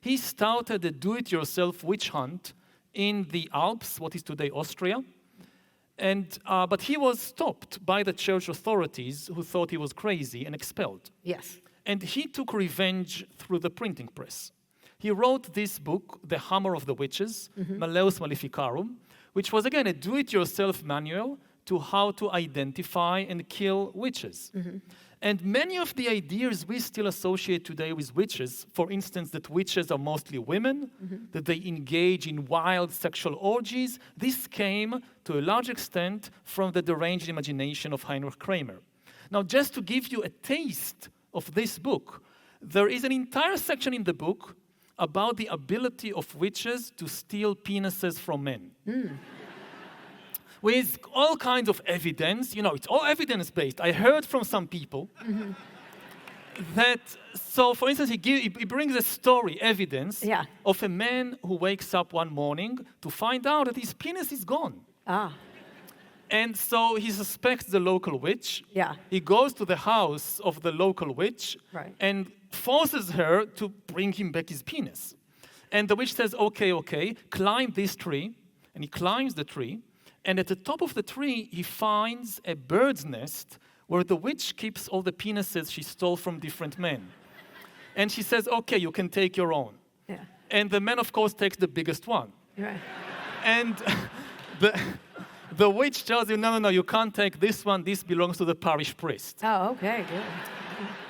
He started a do-it-yourself witch hunt in the Alps, what is today Austria. But he was stopped by the church authorities who thought he was crazy and expelled. Yes. And he took revenge through the printing press. He wrote this book, The Hammer of the Witches, Malleus Maleficarum, which was, again, a do-it-yourself manual to how to identify and kill witches. And many of the ideas we still associate today with witches, for instance, that witches are mostly women, that they engage in wild sexual orgies, this came to a large extent from the deranged imagination of Heinrich Kramer. Now, just to give you a taste of this book, there is an entire section in the book about the ability of witches to steal penises from men. With all kinds of evidence, it's all evidence-based. I heard from some people that, so for instance, he brings a story, evidence, of a man who wakes up one morning to find out that his penis is gone. And so he suspects the local witch. He goes to the house of the local witch and forces her to bring him back his penis. And the witch says, okay, climb this tree. And he climbs the tree. And at the top of the tree, he finds a bird's nest where the witch keeps all the penises she stole from different men. And she says, okay, you can take your own. And the man, of course, takes the biggest one. And the witch tells you, no, you can't take this one. This belongs to the parish priest. Oh, okay, good.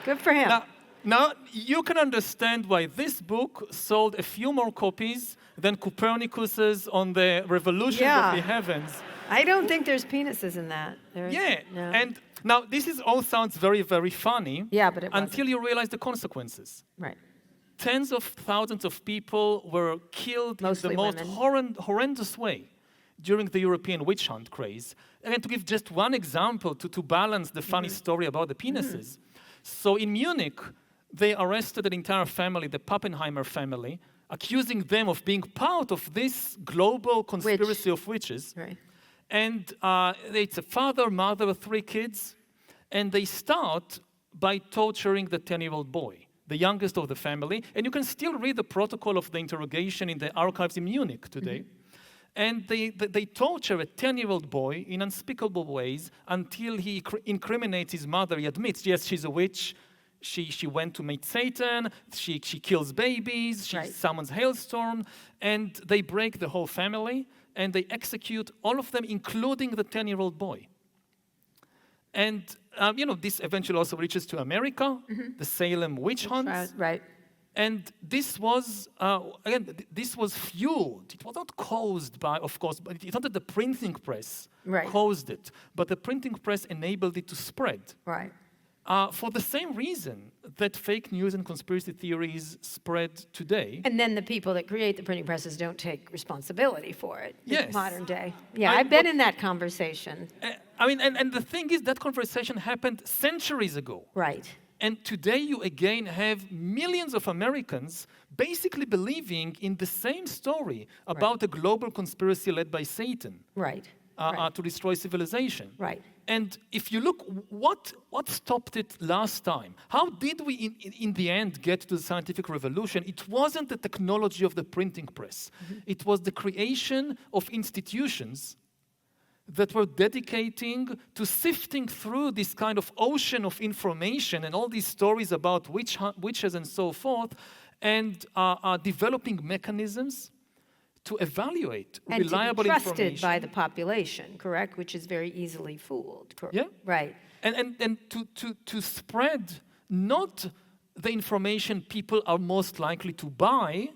Good for him. Now, you can understand why this book sold a few more copies than Copernicus's on the revolution of the heavens. I don't think there's penises in that. Yeah, No. and now all sounds very, very funny. Yeah, but it until wasn't. you realize the consequences. Right. Tens of thousands of people were killed Mostly in the most women. horrendous way during the European witch hunt craze. And to give just one example to balance the funny story about the penises. So in Munich, they arrested an entire family, the Pappenheimer family, accusing them of being part of this global conspiracy of witches. Right. And it's a father, mother, 3 kids, and they start by torturing the 10-year-old boy, the youngest of the family. And you can still read the protocol of the interrogation in the archives in Munich today. And they torture a 10-year-old boy in unspeakable ways until he incriminates his mother. He admits, yes, she's a witch. She went to meet Satan. She kills babies. She summons hailstorm. And they break the whole family. And they execute all of them, including the 10-year-old boy. And, this eventually also reaches to America, the Salem witch hunts. Right. And this was, this was fueled. It was not caused by, of course, but it's not that the printing press caused it, but the printing press enabled it to spread. Right. For the same reason that fake news and conspiracy theories spread today. And then the people that create the printing presses don't take responsibility for it. Yes. Modern day. Yeah, I've been in that conversation. And the thing is, that conversation happened centuries ago. Right. And today you again have millions of Americans basically believing in the same story about a global conspiracy led by Satan. Right. To destroy civilization. Right. And if you look, what stopped it last time? How did we, in the end, get to the scientific revolution? It wasn't the technology of the printing press. It was the creation of institutions that were dedicating to sifting through this kind of ocean of information and all these stories about witches and so forth, and developing mechanisms to evaluate reliable information. And to be trusted by the population, correct? Which is very easily fooled. Yeah. Right. And to spread not the information people are most likely to buy,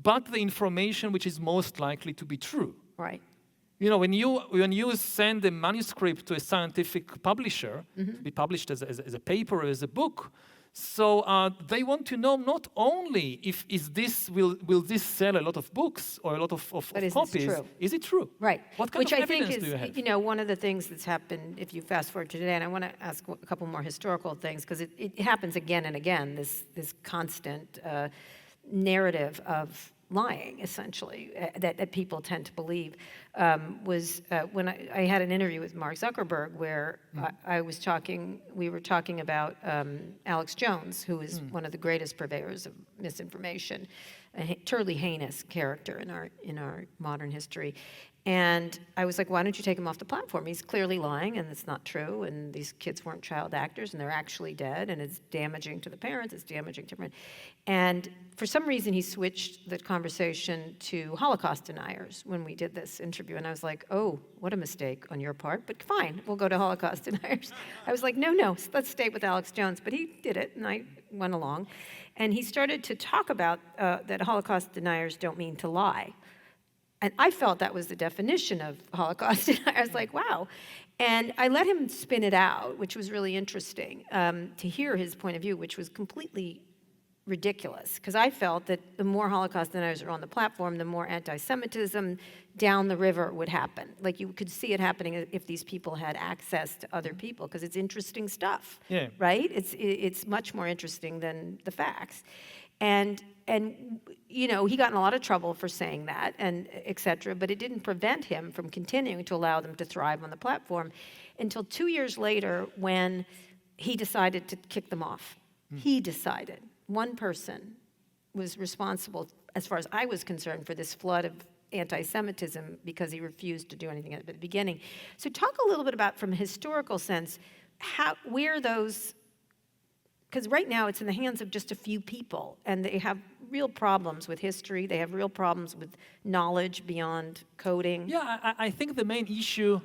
but the information which is most likely to be true. Right. When you send a manuscript to a scientific publisher to be published as a paper or as a book, so they want to know not only will this sell a lot of books or a lot of copies. True? Is it true? Right. What kind Which of I think evidence is, do you have? one of the things that's happened, if you fast forward to today, and I want to ask a couple more historical things, because it happens again and again, this constant narrative of lying, essentially, that people tend to believe, was when I had an interview with Mark Zuckerberg where we were talking about Alex Jones, who is one of the greatest purveyors of misinformation, a totally heinous character in our modern history. And I was like, why don't you take him off the platform? He's clearly lying, and it's not true, and these kids weren't child actors, and they're actually dead, and it's damaging to the parents, it's damaging to everyone. And for some reason, he switched the conversation to Holocaust deniers when we did this interview, and I was like, oh, what a mistake on your part, but fine, we'll go to Holocaust deniers. I was like, no, let's stay with Alex Jones, but he did it, and I went along. And he started to talk about that Holocaust deniers don't mean to lie. And I felt that was the definition of Holocaust. I was like, wow. And I let him spin it out, which was really interesting to hear his point of view, which was completely ridiculous. Because I felt that the more Holocaust deniers are on the platform, the more anti-Semitism down the river would happen. Like you could see it happening if these people had access to other people, because it's interesting stuff, right? It's much more interesting than the facts. And he got in a lot of trouble for saying that, and et cetera, but it didn't prevent him from continuing to allow them to thrive on the platform until 2 years later when he decided to kick them off. He decided. One person was responsible, as far as I was concerned, for this flood of anti-Semitism because he refused to do anything at the beginning. So talk a little bit about, from a historical sense, where those... Because right now it's in the hands of just a few people, and they have real problems with history. They have real problems with knowledge beyond coding. Yeah, I think the main issue...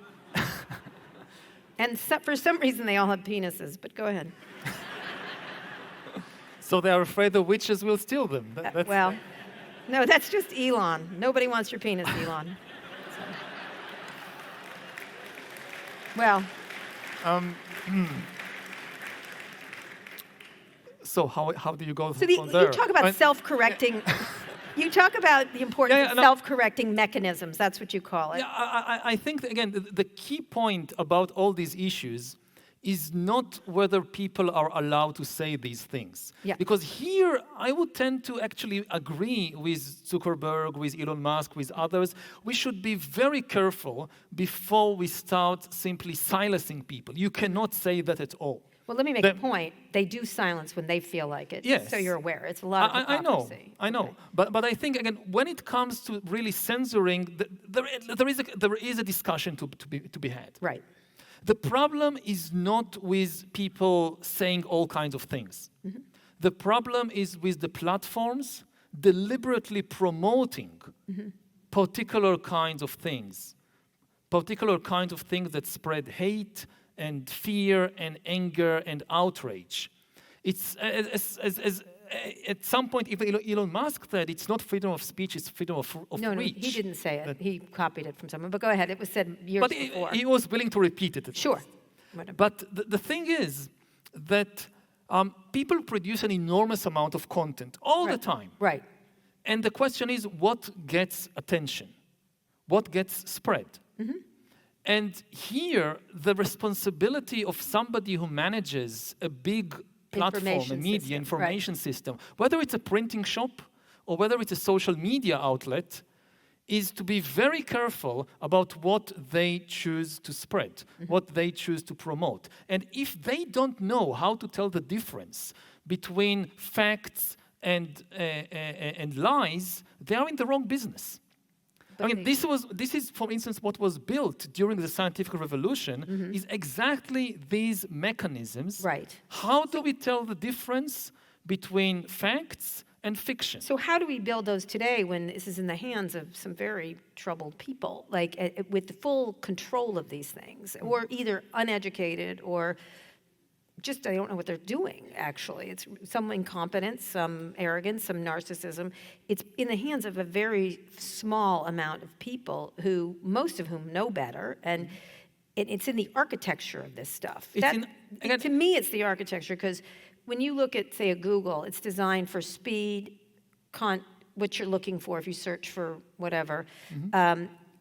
And for some reason they all have penises, but go ahead. So they are afraid the witches will steal them. No, that's just Elon. Nobody wants your penis, Elon. Well, So how do you go so from there? you talk about self-correcting. You talk about the importance of self-correcting mechanisms. That's what you call it. Yeah, I think, again, the key point about all these issues is not whether people are allowed to say these things. Yeah. Because here, I would tend to actually agree with Zuckerberg, with Elon Musk, with others. We should be very careful before we start simply silencing people. You cannot say that at all. Well, let me make a point. They do silence when they feel like it. Yes. So you're aware. It's a lot of hypocrisy. I know. Okay. But I think, again, when it comes to really censoring, there is a discussion to be had. Right. The problem is not with people saying all kinds of things. Mm-hmm. The problem is with the platforms deliberately promoting particular kinds of things that spread hate and fear and anger and outrage. It's at some point, even Elon Musk said it's not freedom of speech, it's freedom of No, reach. he didn't say it. He copied it from someone. But go ahead. It was said years before. But he was willing to repeat it. Sure. But the thing is that people produce an enormous amount of content all the time. Right. And the question is, what gets attention? What gets spread? Mm-hmm. And here, the responsibility of somebody who manages a big platform, a media information system, whether it's a printing shop or whether it's a social media outlet, is to be very careful about what they choose to spread, what they choose to promote. And if they don't know how to tell the difference between facts and lies, they are in the wrong business. I mean, this is, for instance, what was built during the scientific revolution, is exactly these mechanisms. Right. How do we tell the difference between facts and fiction? So how do we build those today when this is in the hands of some very troubled people, like with the full control of these things, or either uneducated or just they don't know what they're doing, actually. It's some incompetence, some arrogance, some narcissism. It's in the hands of a very small amount of people who, most of whom know better, and it's in the architecture of this stuff. To me, it's the architecture, because when you look at, say, a Google, it's designed for speed, what you're looking for if you search for whatever,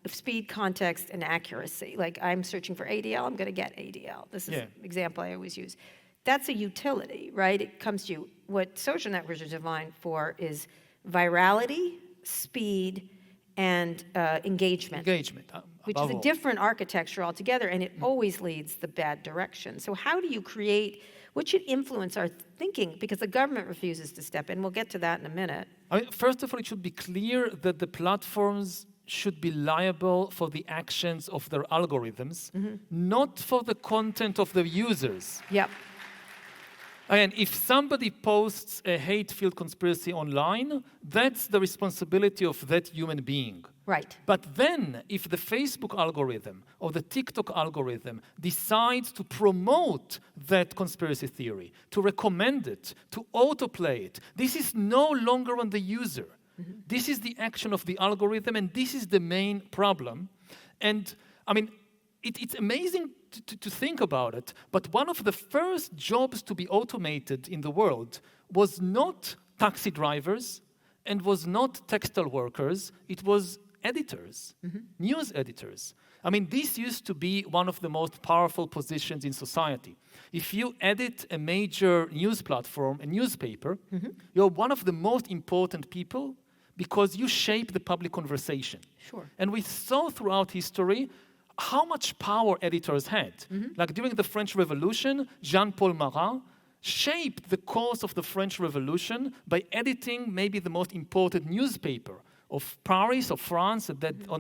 speed, context, and accuracy. Like, I'm searching for ADL, I'm going to get ADL. This is an example I always use. That's a utility, right? It comes to you. What social networks are designed for is virality, speed, and engagement. Which is a different architecture altogether, and it always leads the bad direction. So how do you create, what should influence our thinking? Because the government refuses to step in. We'll get to that in a minute. First of all, it should be clear that the platforms should be liable for the actions of their algorithms, not for the content of the users. Yep. And if somebody posts a hate-filled conspiracy online, that's the responsibility of that human being. Right. But then, if the Facebook algorithm or the TikTok algorithm decides to promote that conspiracy theory, to recommend it, to autoplay it, this is no longer on the user. This is the action of the algorithm, and this is the main problem. And, I mean, it's amazing to think about it, but one of the first jobs to be automated in the world was not taxi drivers and was not textile workers, it was editors, news editors. I mean, this used to be one of the most powerful positions in society. If you edit a major news platform, a newspaper, you're one of the most important people because you shape the public conversation. Sure. And we saw throughout history how much power editors had. Like during the French Revolution, Jean-Paul Marat shaped the course of the French Revolution by editing maybe the most important newspaper of Paris, of France,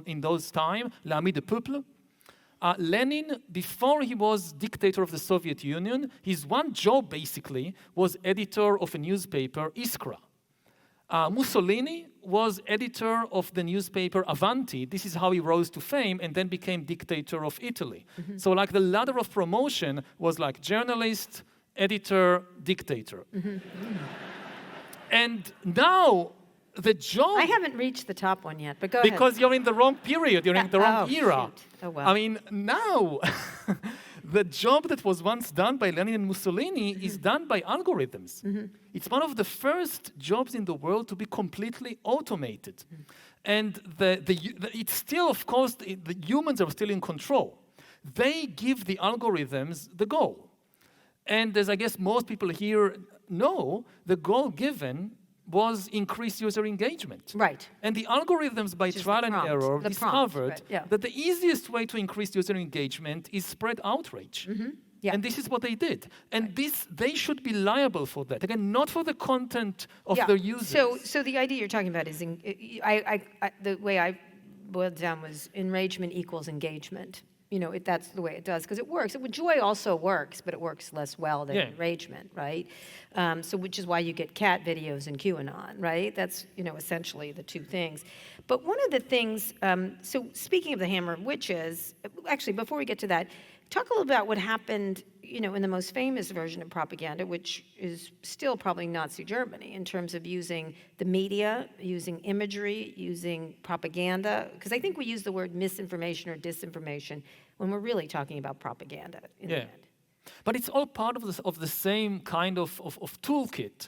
in those times, L'Ami du Peuple. Lenin, before he was dictator of the Soviet Union, his one job basically was editor of a newspaper, Iskra. Mussolini was editor of the newspaper Avanti. This is how he rose to fame and then became dictator of Italy. So like the ladder of promotion was like journalist, editor, dictator. And now the job... I haven't reached the top one yet, but go ahead. Because you're in the wrong period, you're in the wrong era. Shoot. Oh, well. I mean, now, the job that was once done by Lenin and Mussolini is done by algorithms. It's one of the first jobs in the world to be completely automated. And it's still, of course, the humans are still in control. They give the algorithms the goal. And as I guess most people here know, the goal given was increased user engagement. Right. And the algorithms, by trial and error, discovered that the easiest way to increase user engagement is spread outrage. Yeah. And this is what they did. And they should be liable for that. Again, not for the content of their users. So the idea you're talking about is, the way I boiled it down was enragement equals engagement. You know, that's the way it does, because it works. Joy also works, but it works less well than enragement, right? So which is why you get cat videos and QAnon, right? That's, essentially the two things. But one of the things, so speaking of the hammer of witches, actually, before we get to that, talk a little about what happened, in the most famous version of propaganda, which is still probably Nazi Germany, in terms of using the media, using imagery, using propaganda. Because I think we use the word misinformation or disinformation when we're really talking about propaganda in the end. But it's all part of the same kind of toolkit,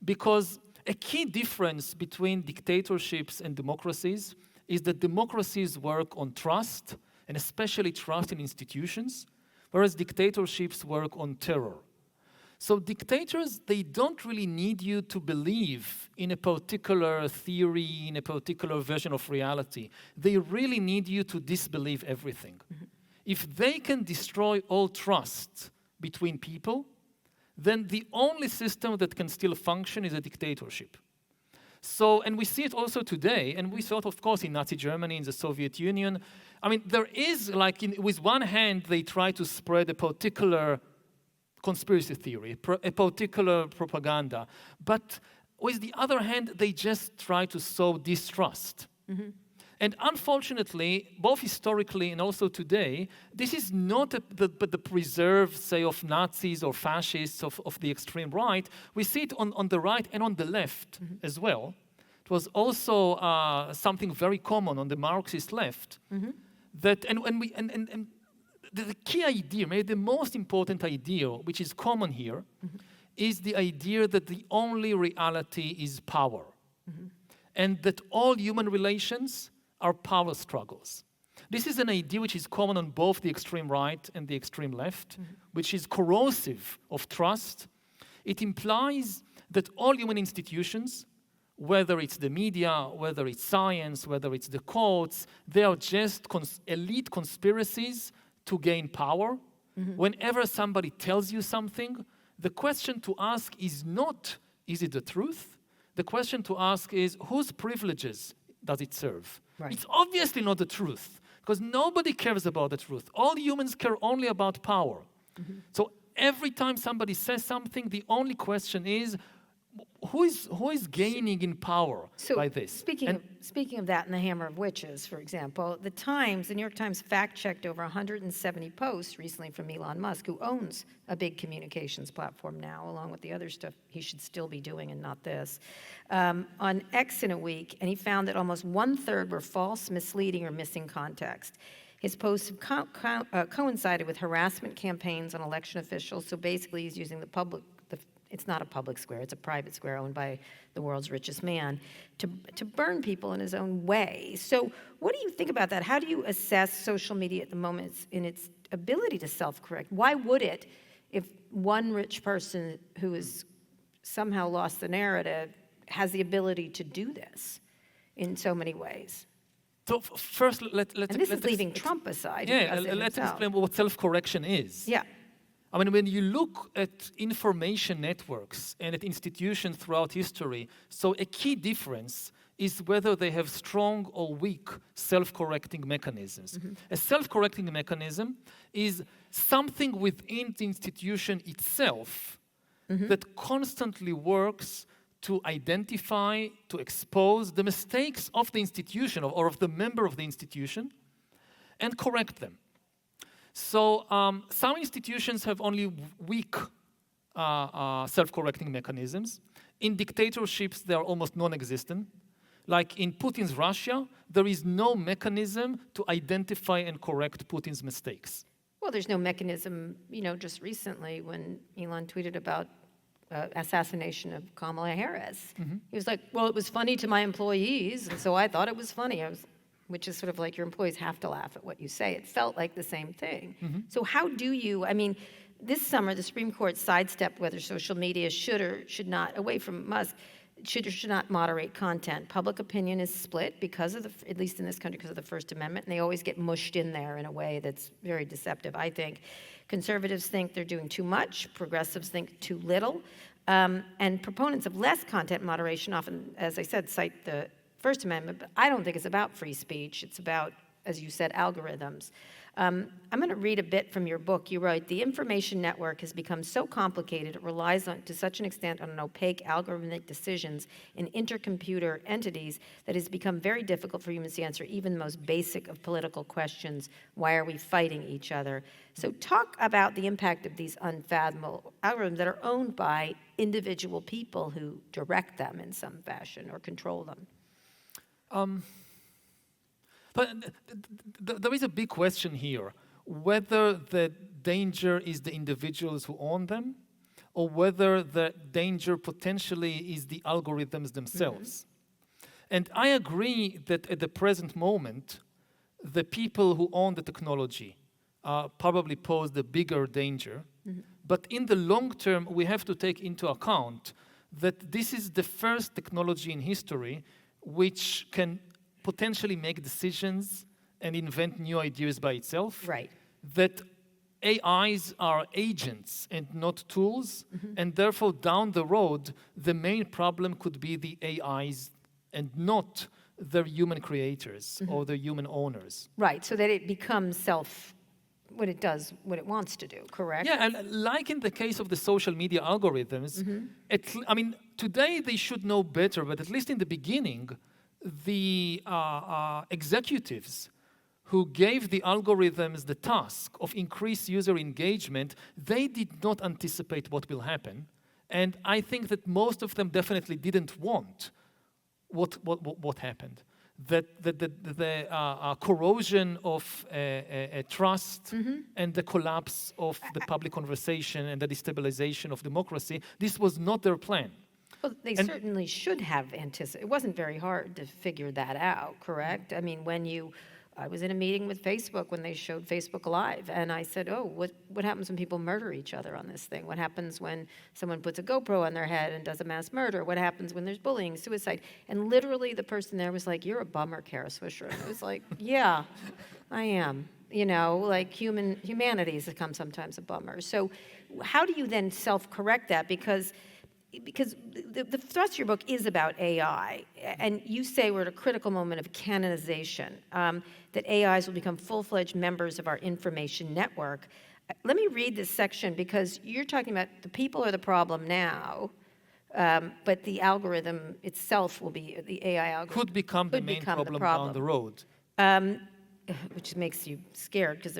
because a key difference between dictatorships and democracies is that democracies work on trust, and especially trust in institutions, whereas dictatorships work on terror. So dictators, they don't really need you to believe in a particular theory, in a particular version of reality. They really need you to disbelieve everything. If they can destroy all trust between people, then the only system that can still function is a dictatorship. So, and we see it also today, and we saw it, of course, in Nazi Germany, in the Soviet Union. I mean, there is, with one hand, they try to spread a particular conspiracy theory, a particular propaganda. But with the other hand, they just try to sow distrust. And unfortunately, both historically and also today, this is not the preserve, say, of Nazis or fascists of the extreme right. We see it on the right and on the left as well. It was also something very common on the Marxist left. That the key idea, maybe the most important idea, which is common here, is the idea that the only reality is power, and that all human relations are power struggles. This is an idea which is common on both the extreme right and the extreme left, which is corrosive of trust. It implies that all human institutions, whether it's the media, whether it's science, whether it's the courts, they are just elite conspiracies to gain power. Whenever somebody tells you something, the question to ask is not, is it the truth? The question to ask is, whose privileges does it serve? Right. It's obviously not the truth, because nobody cares about the truth. All humans care only about power. So every time somebody says something, the only question is, who is gaining in power by this? Speaking of that and the hammer of witches, for example, the New York Times fact-checked over 170 posts recently from Elon Musk, who owns a big communications platform now, along with the other stuff he should still be doing and not this, on X in a week, and he found that almost 1/3 were false, misleading, or missing context. His posts have coincided with harassment campaigns on election officials, so basically he's using it's not a public square, it's a private square owned by the world's richest man, to burn people in his own way. So what do you think about that? How do you assess social media at the moment in its ability to self-correct? Why would it, if one rich person who has somehow lost the narrative has the ability to do this in so many ways? So first, let's leaving Trump aside. Let's explain what self-correction is. Yeah. I mean, when you look at information networks and at institutions throughout history, so a key difference is whether they have strong or weak self-correcting mechanisms. A self-correcting mechanism is something within the institution itself that constantly works to identify, to expose the mistakes of the institution or of the member of the institution and correct them. So some institutions have only weak self-correcting mechanisms, In dictatorships, they are almost non-existent. Like in Putin's Russia, there is no mechanism to identify and correct Putin's mistakes. Well, there's no mechanism, just recently when Elon tweeted about assassination of Kamala Harris. He was like, well, it was funny to my employees, and so I thought it was funny. Which is sort of like your employees have to laugh at what you say. It felt like the same thing. So how do you, this summer the Supreme Court sidestepped whether social media should or should not, away from Musk, should or should not moderate content. Public opinion is split because of at least in this country, because of the First Amendment, and they always get mushed in there in a way that's very deceptive, I think. Conservatives think they're doing too much, progressives think too little, and proponents of less content moderation often, as I said, cite the First Amendment, but I don't think it's about free speech. It's about, as you said, algorithms. I'm going to read a bit from your book. You write, the information network has become so complicated, it relies to such an extent on opaque algorithmic decisions in intercomputer entities that it has become very difficult for humans to answer even the most basic of political questions. Why are we fighting each other? So talk about the impact of these unfathomable algorithms that are owned by individual people who direct them in some fashion or control them. But there is a big question here, whether the danger is the individuals who own them, or whether the danger potentially is the algorithms themselves. And I agree that at the present moment, the people who own the technology probably pose the bigger danger. But in the long term, we have to take into account that this is the first technology in history which can potentially make decisions and invent new ideas by itself. Right. That AIs are agents and not tools, and therefore down the road, the main problem could be the AIs and not their human creators or their human owners. Right, so that it becomes what it does, what it wants to do, correct? Yeah, and like in the case of the social media algorithms, today they should know better, but at least in the beginning, the executives who gave the algorithms the task of increased user engagement, they did not anticipate what will happen. And I think that most of them definitely didn't want what happened. That the corrosion of trust and the collapse of the public conversation and the destabilization of democracy, this was not their plan. Well, they certainly should have anticipated. It wasn't very hard to figure that out, correct? I mean, I was in a meeting with Facebook when they showed Facebook Live, and I said, oh, what happens when people murder each other on this thing? What happens when someone puts a GoPro on their head and does a mass murder? What happens when there's bullying, suicide? And literally the person there was like, you're a bummer, Kara Swisher. And I was like, yeah, I am. Like humanity has become sometimes a bummer. So how do you then self-correct that? Because the thrust of your book is about AI, and you say we're at a critical moment of canonization, that AIs will become full-fledged members of our information network. Let me read this section, because you're talking about the people are the problem now, but the algorithm itself will be, the AI algorithm could become the main problem down the road. Which makes you scared, because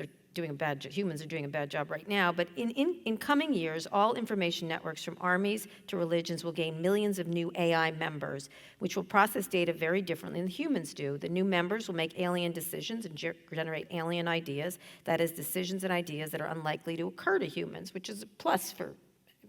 humans are doing a bad job right now. But in coming years, all information networks from armies to religions will gain millions of new AI members, which will process data very differently than humans do. The new members will make alien decisions and generate alien ideas, that is, decisions and ideas that are unlikely to occur to humans, which is a plus for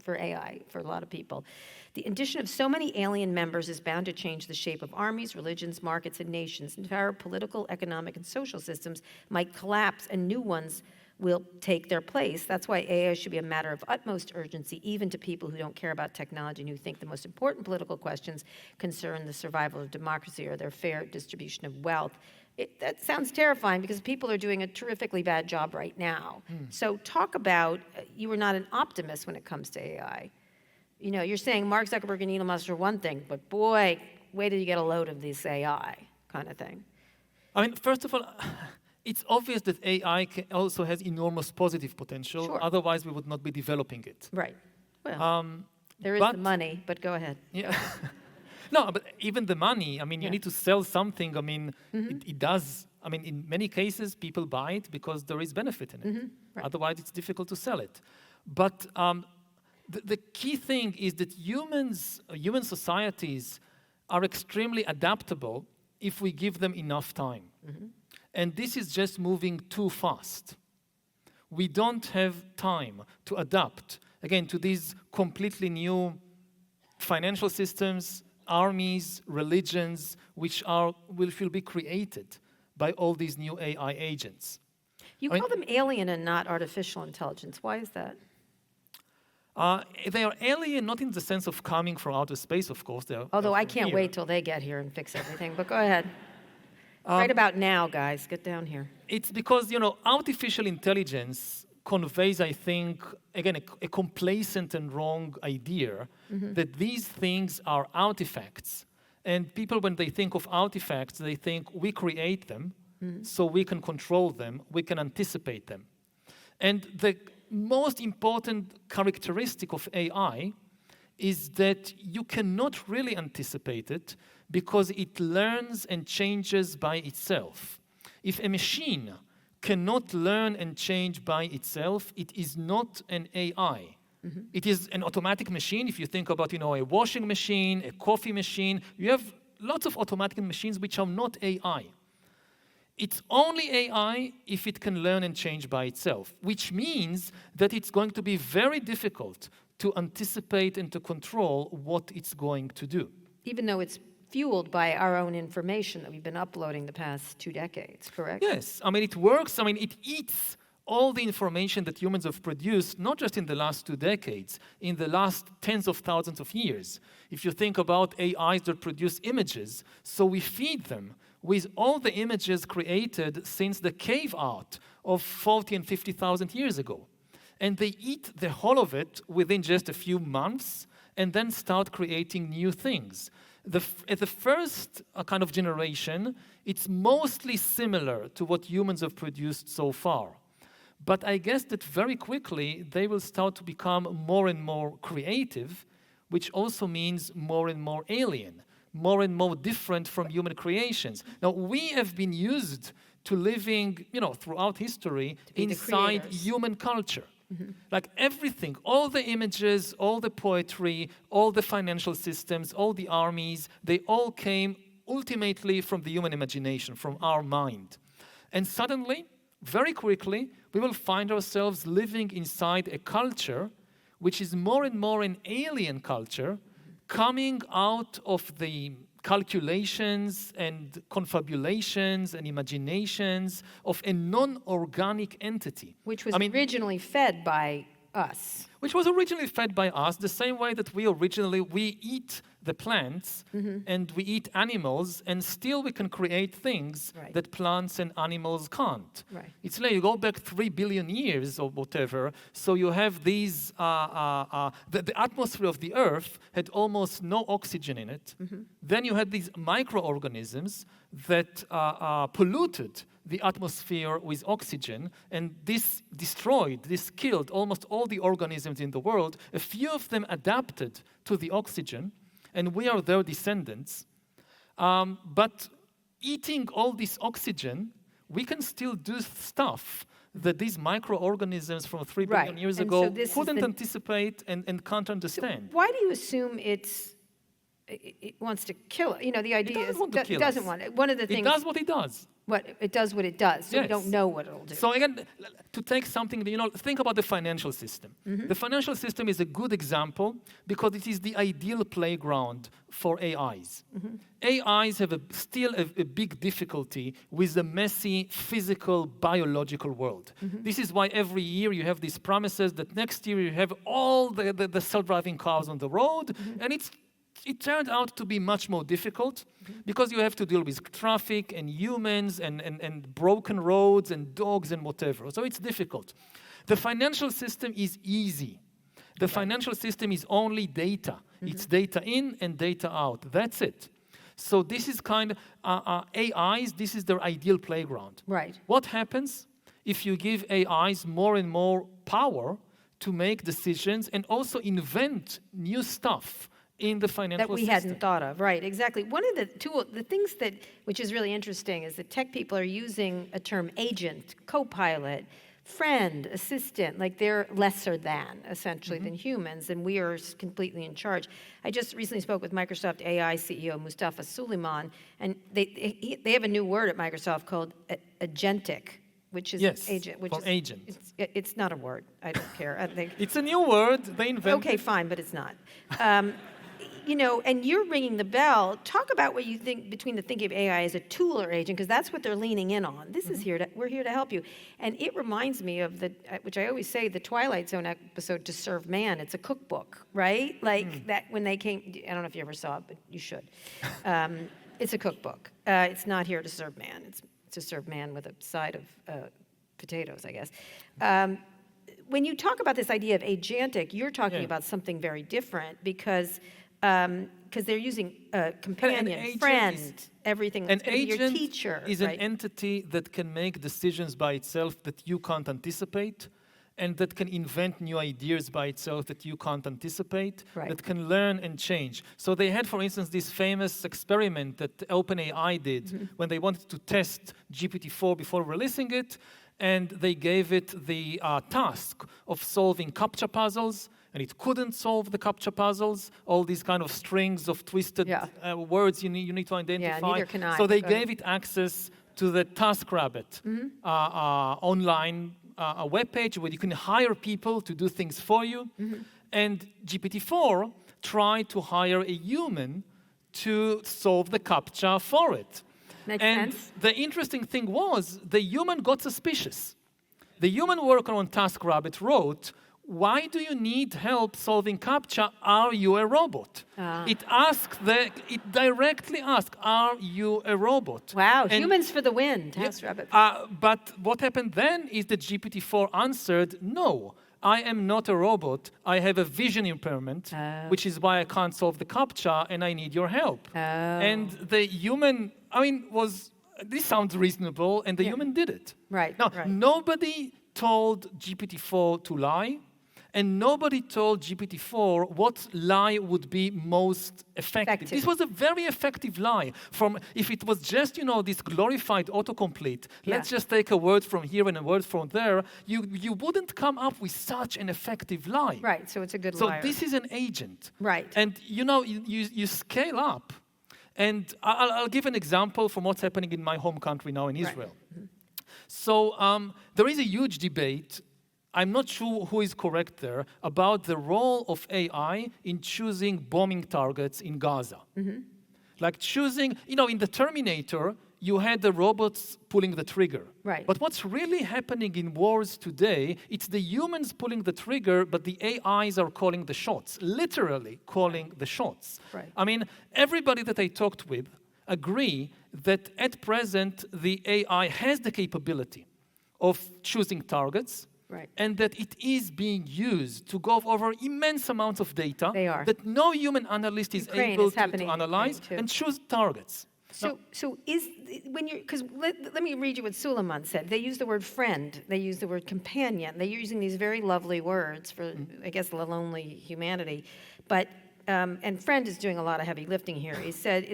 AI for a lot of people. The addition of so many alien members is bound to change the shape of armies, religions, markets, and nations. Entire political, economic, and social systems might collapse, and new ones will take their place. That's why AI should be a matter of utmost urgency, even to people who don't care about technology and who think the most important political questions concern the survival of democracy or their fair distribution of wealth. That sounds terrifying, because people are doing a terrifically bad job right now. So talk about, you are not an optimist when it comes to AI. You're saying Mark Zuckerberg and Elon Musk are one thing, but boy, wait till you get a load of this AI kind of thing. First of all, it's obvious that AI also has enormous positive potential. Sure. Otherwise we would not be developing it. Right. Well, there is the money, but go ahead. Yeah. No, but even the money, you need to sell something. It does. In many cases, people buy it because there is benefit in it. Right. Otherwise, it's difficult to sell it. But the key thing is that human societies are extremely adaptable if we give them enough time. And this is just moving too fast. We don't have time to adapt, again, to these completely new financial systems, armies, religions, which will be created by all these new AI agents. You call them alien and not artificial intelligence. Why is that? They are alien, not in the sense of coming from outer space, of course. Although I can't wait till they get here and fix everything, but go ahead. Right about now, guys, get down here. It's because, artificial intelligence conveys, I think, again, a complacent and wrong idea that these things are artifacts. And people, when they think of artifacts, they think we create them, so we can control them, we can anticipate them. And the most important characteristic of AI is that you cannot really anticipate it because it learns and changes by itself. If a machine cannot learn and change by itself, it is not an AI. It is an automatic machine. If you think about, a washing machine, a coffee machine, you have lots of automatic machines which are not AI. It's only AI if it can learn and change by itself, which means that it's going to be very difficult to anticipate and to control what it's going to do. Even though it's fueled by our own information that we've been uploading the past 2 decades, correct? Yes, it works. It eats all the information that humans have produced, not just in the last 2 decades, in the last tens of thousands of years. If you think about AIs that produce images, so we feed them with all the images created since the cave art of 40 and 50,000 years ago. And they eat the whole of it within just a few months and then start creating new things. At the first kind of generation, it's mostly similar to what humans have produced so far. But I guess that very quickly they will start to become more and more creative, which also means more and more alien, more and more different from human creations. Now, we have been used to living, throughout history inside human culture. Like everything, all the images, all the poetry, all the financial systems, all the armies, they all came ultimately from the human imagination, from our mind. And suddenly, very quickly, we will find ourselves living inside a culture which is more and more an alien culture, coming out of the calculations and confabulations and imaginations of a non-organic entity. Which was originally fed by us. Which was originally fed by us the same way that we eat the plants and we eat animals, and still we can create things that plants and animals can't. Right. It's like you go back 3 billion years or whatever, so you have these, the atmosphere of the Earth had almost no oxygen in it. Then you had these microorganisms that polluted the atmosphere with oxygen, and this killed almost all the organisms in the world. A few of them adapted to the oxygen, and we are their descendants. But eating all this oxygen, we can still do stuff that these microorganisms from 3 billion years ago couldn't anticipate and can't understand. So why do you assume it wants to kill it? The idea is it doesn't want it. One of the things it does what it does. It does what it does, so we don't know what it'll do. So again, to take something, think about the financial system. The financial system is a good example because it is the ideal playground for AIs. AIs have still a big difficulty with the messy, physical, biological world. This is why every year you have these promises that next year you have all the self-driving cars on the road, and it turned out to be much more difficult because you have to deal with traffic and humans and broken roads and dogs and whatever. So it's difficult. The financial system is easy. The financial system is only data. It's data in and data out. That's it. So this is kind of AIs, this is their ideal playground. Right. What happens if you give AIs more and more power to make decisions and also invent new stuff in the financial system? That we hadn't thought of, right, exactly. One of the things which is really interesting is that tech people are using a term agent, co-pilot, friend, assistant, like they're lesser than, essentially, than humans, and we are completely in charge. I just recently spoke with Microsoft AI CEO Mustafa Suleyman, and they have a new word at Microsoft called agentic, which is agent. Which is agent. It's not a word. I don't care. I think it's a new word they invented. Okay, fine, but it's not. And you're ringing the bell. Talk about what you think between the thinking of AI as a tool or agent, because that's what they're leaning in on. This is we're here to help you. And it reminds me of which I always say, the Twilight Zone episode, To Serve Man. It's a cookbook, right? Like that when they came, I don't know if you ever saw it, but you should. It's a cookbook. It's not here to serve man. It's to serve man with a side of potatoes, I guess. When you talk about this idea of agentic, you're talking about something very different because they're using companion, friend, everything. That's going to be your teacher. Is an entity that can make decisions by itself that you can't anticipate, and that can invent new ideas by itself that you can't anticipate, that can learn and change. So they had, for instance, this famous experiment that OpenAI did when they wanted to test GPT-4 before releasing it, and they gave it the task of solving CAPTCHA puzzles, and it couldn't solve the CAPTCHA puzzles, all these kind of strings of twisted words you need to identify. Yeah, neither can I. So they gave it access to the TaskRabbit online web page where you can hire people to do things for you. And GPT-4 tried to hire a human to solve the CAPTCHA for it. Makes and sense. The interesting thing was the human got suspicious. The human worker on TaskRabbit wrote, "Why do you need help solving CAPTCHA? Are you a robot?" It directly asked, "Are you a robot?" Wow, and humans for the win, TaskRabbit. But what happened then is that GPT-4 answered, "No, I am not a robot. I have a vision impairment, which is why I can't solve the CAPTCHA, and I need your help." And the human, this sounds reasonable, and the human did it. Now, nobody told GPT-4 to lie, and nobody told GPT-4 what lie would be most effective. This was a very effective lie. If it was just, this glorified autocomplete, let's just take a word from here and a word from there, you wouldn't come up with such an effective lie. Right, so it's a good So liar. this is an agent. Right. And, you scale up. And I'll give an example from what's happening in my home country now in Israel. So there is a huge debate, I'm not sure who is correct there, about the role of AI in choosing bombing targets in Gaza. Like choosing, in the Terminator, you had the robots pulling the trigger. Right. But what's really happening in wars today, it's the humans pulling the trigger, but the AIs are calling the shots, literally calling the shots. Right. I mean, everybody that I talked with agree that at present, the AI has the capability of choosing targets, and that it is being used to go over immense amounts of data that no human analyst is able to analyze and choose targets. So because let me read you what Suleiman said. They use the word friend. They use the word companion. They're using these very lovely words for, I guess, the lonely humanity. But and friend is doing a lot of heavy lifting here. He said,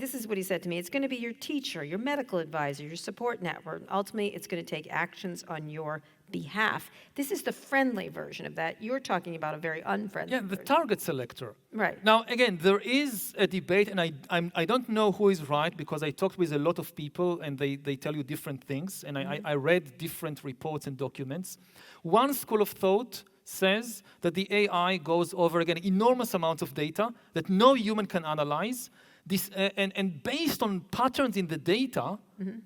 this is what he said to me, it's going to be your teacher, your medical advisor, your support network. Ultimately, it's going to take actions on your behalf. This is the friendly version of that. You're talking about a very unfriendly the target selector. Right. Now, again, there is a debate, and I don't know who is right, because I talked with a lot of people, and they tell you different things, and I read different reports and documents. One school of thought says that the AI goes over, again, enormous amounts of data that no human can analyze. This, and based on patterns in the data,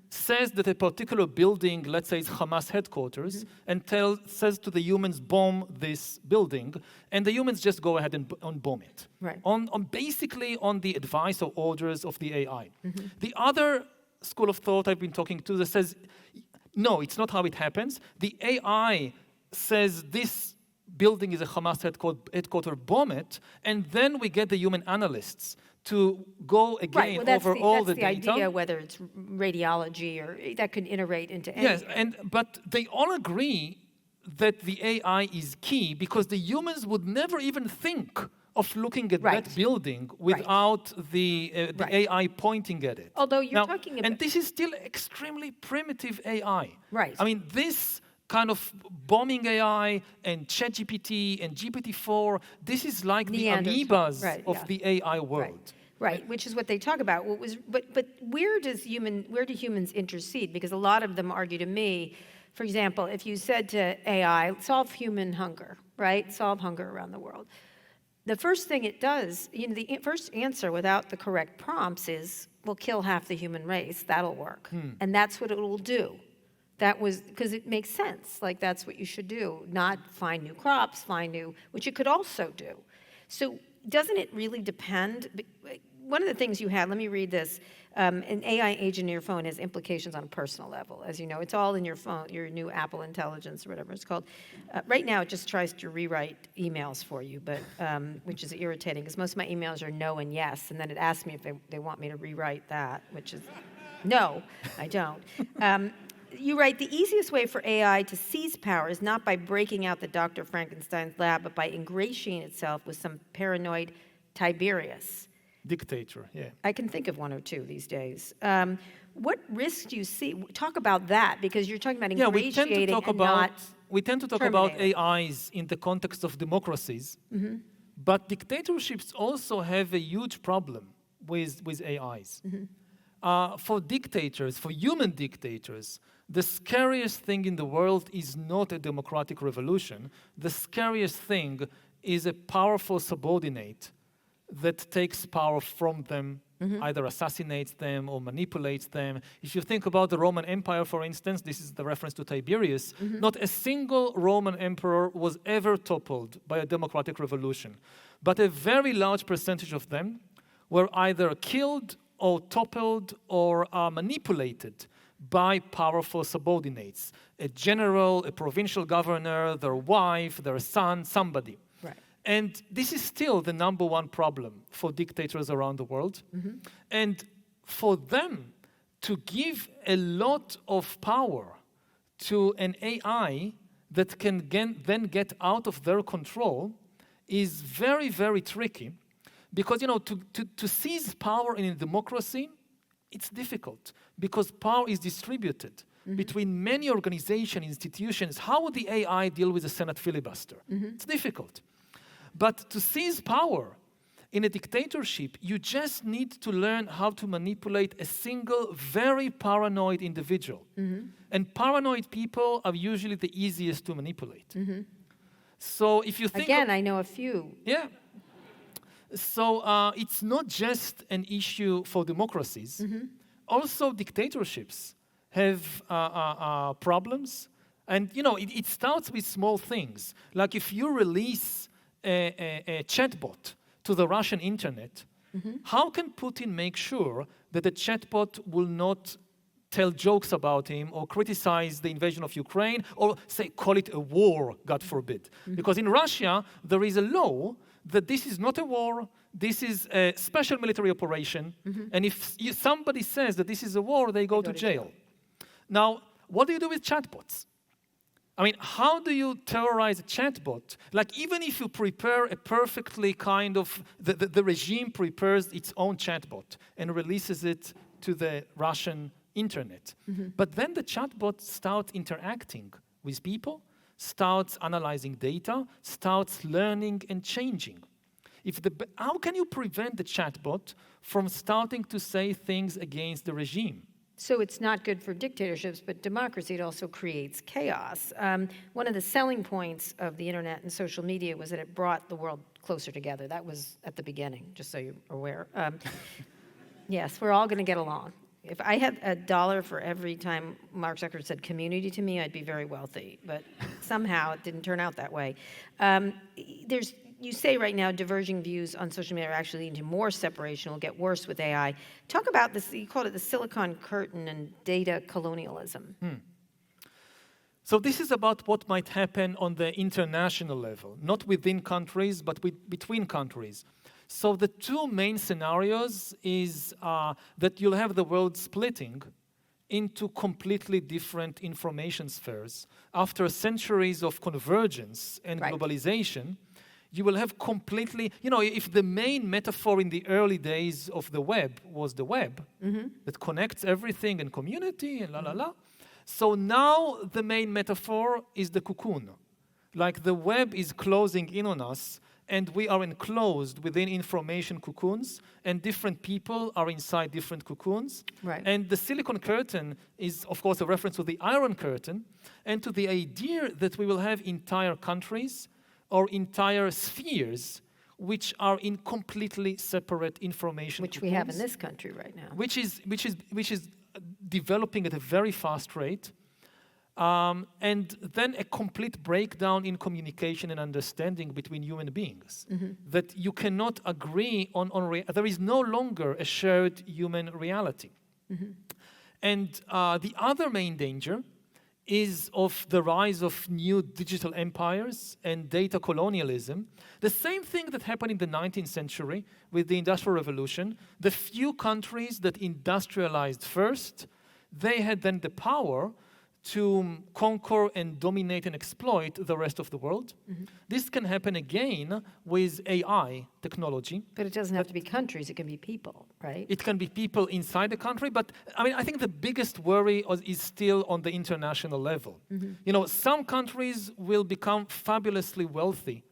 says that a particular building, let's say it's Hamas headquarters, and says to the humans, bomb this building, and the humans just go ahead and bomb it. Right. Basically on the advice or orders of the AI. The other school of thought I've been talking to that says, no, it's not how it happens. The AI says this building is a Hamas headquarters, bomb it, and then we get the human analysts to go again over all the data. That's the idea, whether it's radiology or that could iterate into anything. Yes, but they all agree that the AI is key because the humans would never even think of looking at that building without the AI pointing at it. Although you're talking about... And this is still extremely primitive AI. Right. I mean, this kind of bombing AI and ChatGPT and GPT-4. This is like the amoebas of the AI world. Right, which is what they talk about. But where do humans intercede? Because a lot of them argue to me, for example, if you said to AI, solve human hunger, right? Solve hunger around the world. The first thing it does, the first answer without the correct prompts is, we'll kill half the human race. That'll work. And that's what it will do. Because it makes sense. Like, that's what you should do. Not find new crops, which it could also do. So doesn't it really depend? One of the things you had, let me read this. An AI agent in your phone has implications on a personal level. As you know, it's all in your phone, your new Apple Intelligence or whatever it's called. Right now, it just tries to rewrite emails for you, but which is irritating because most of my emails are no and yes, and then it asks me if they want me to rewrite that, which is no, I don't. You write, the easiest way for AI to seize power is not by breaking out the Dr. Frankenstein's lab, but by ingratiating itself with some paranoid Tiberius. Dictator, yeah. I can think of one or two these days. What risks do you see? Talk about that, because you're talking about ingratiating we tend to talk about AIs in the context of democracies, but dictatorships also have a huge problem with AIs. For dictators, for human dictators, the scariest thing in the world is not a democratic revolution. The scariest thing is a powerful subordinate that takes power from them, either assassinates them or manipulates them. If you think about the Roman Empire, for instance, this is the reference to Tiberius, not a single Roman emperor was ever toppled by a democratic revolution. But a very large percentage of them were either killed or toppled or manipulated by powerful subordinates. A general, a provincial governor, their wife, their son, somebody. And this is still the #1 problem for dictators around the world. And for them to give a lot of power to an AI that can then get out of their control is very, very tricky. Because, to seize power in a democracy, it's difficult. Because power is distributed between many organizations, institutions. How would the AI deal with the Senate filibuster? It's difficult. But to seize power in a dictatorship, you just need to learn how to manipulate a single, very paranoid individual. And paranoid people are usually the easiest to manipulate. So if you think... Again, I know a few. Yeah. So it's not just an issue for democracies. Also, dictatorships have problems. And, it starts with small things. Like if you release a chatbot to the Russian internet, how can Putin make sure that the chatbot will not tell jokes about him or criticize the invasion of Ukraine or call it a war, God forbid? Because in Russia, there is a law that this is not a war, this is a special military operation, and if somebody says that this is a war, they go to jail. Now, what do you do with chatbots? I mean, how do you terrorize a chatbot? Like, even if you prepare a perfectly the regime prepares its own chatbot and releases it to the Russian internet. But then the chatbot starts interacting with people, starts analyzing data, starts learning and changing. How can you prevent the chatbot from starting to say things against the regime? So it's not good for dictatorships, but democracy, it also creates chaos. One of the selling points of the internet and social media was that it brought the world closer together. That was at the beginning, just so you're aware. Yes, we're all going to get along. If I had $1 for every time Mark Zuckerberg said community to me, I'd be very wealthy. But somehow it didn't turn out that way. You say right now diverging views on social media are actually leading to more separation, will get worse with AI. Talk about this, you called it the Silicon Curtain and data colonialism. So this is about what might happen on the international level, not within countries, but between countries. So the two main scenarios is that you'll have the world splitting into completely different information spheres. After centuries of convergence and globalization, you will have completely, if the main metaphor in the early days of the web was the web that connects everything and community and So now the main metaphor is the cocoon. Like the web is closing in on us, and we are enclosed within information cocoons, and different people are inside different cocoons. Right. And the silicon curtain is, of course, a reference to the Iron Curtain, and to the idea that we will have entire countries or entire spheres which are in completely separate information Which cocoons, we have in this country right now. which is developing at a very fast rate. And then a complete breakdown in communication and understanding between human beings. That you cannot agree on there is no longer a shared human reality. And the other main danger is of the rise of new digital empires and data colonialism. The same thing that happened in the 19th century with the Industrial Revolution. The few countries that industrialized first, they had then the power to conquer and dominate and exploit the rest of the world. This can happen again with AI technology. But it doesn't have to be countries, it can be people, right? It can be people inside the country, but I mean, I think the biggest worry is still on the international level. You know, some countries will become fabulously wealthy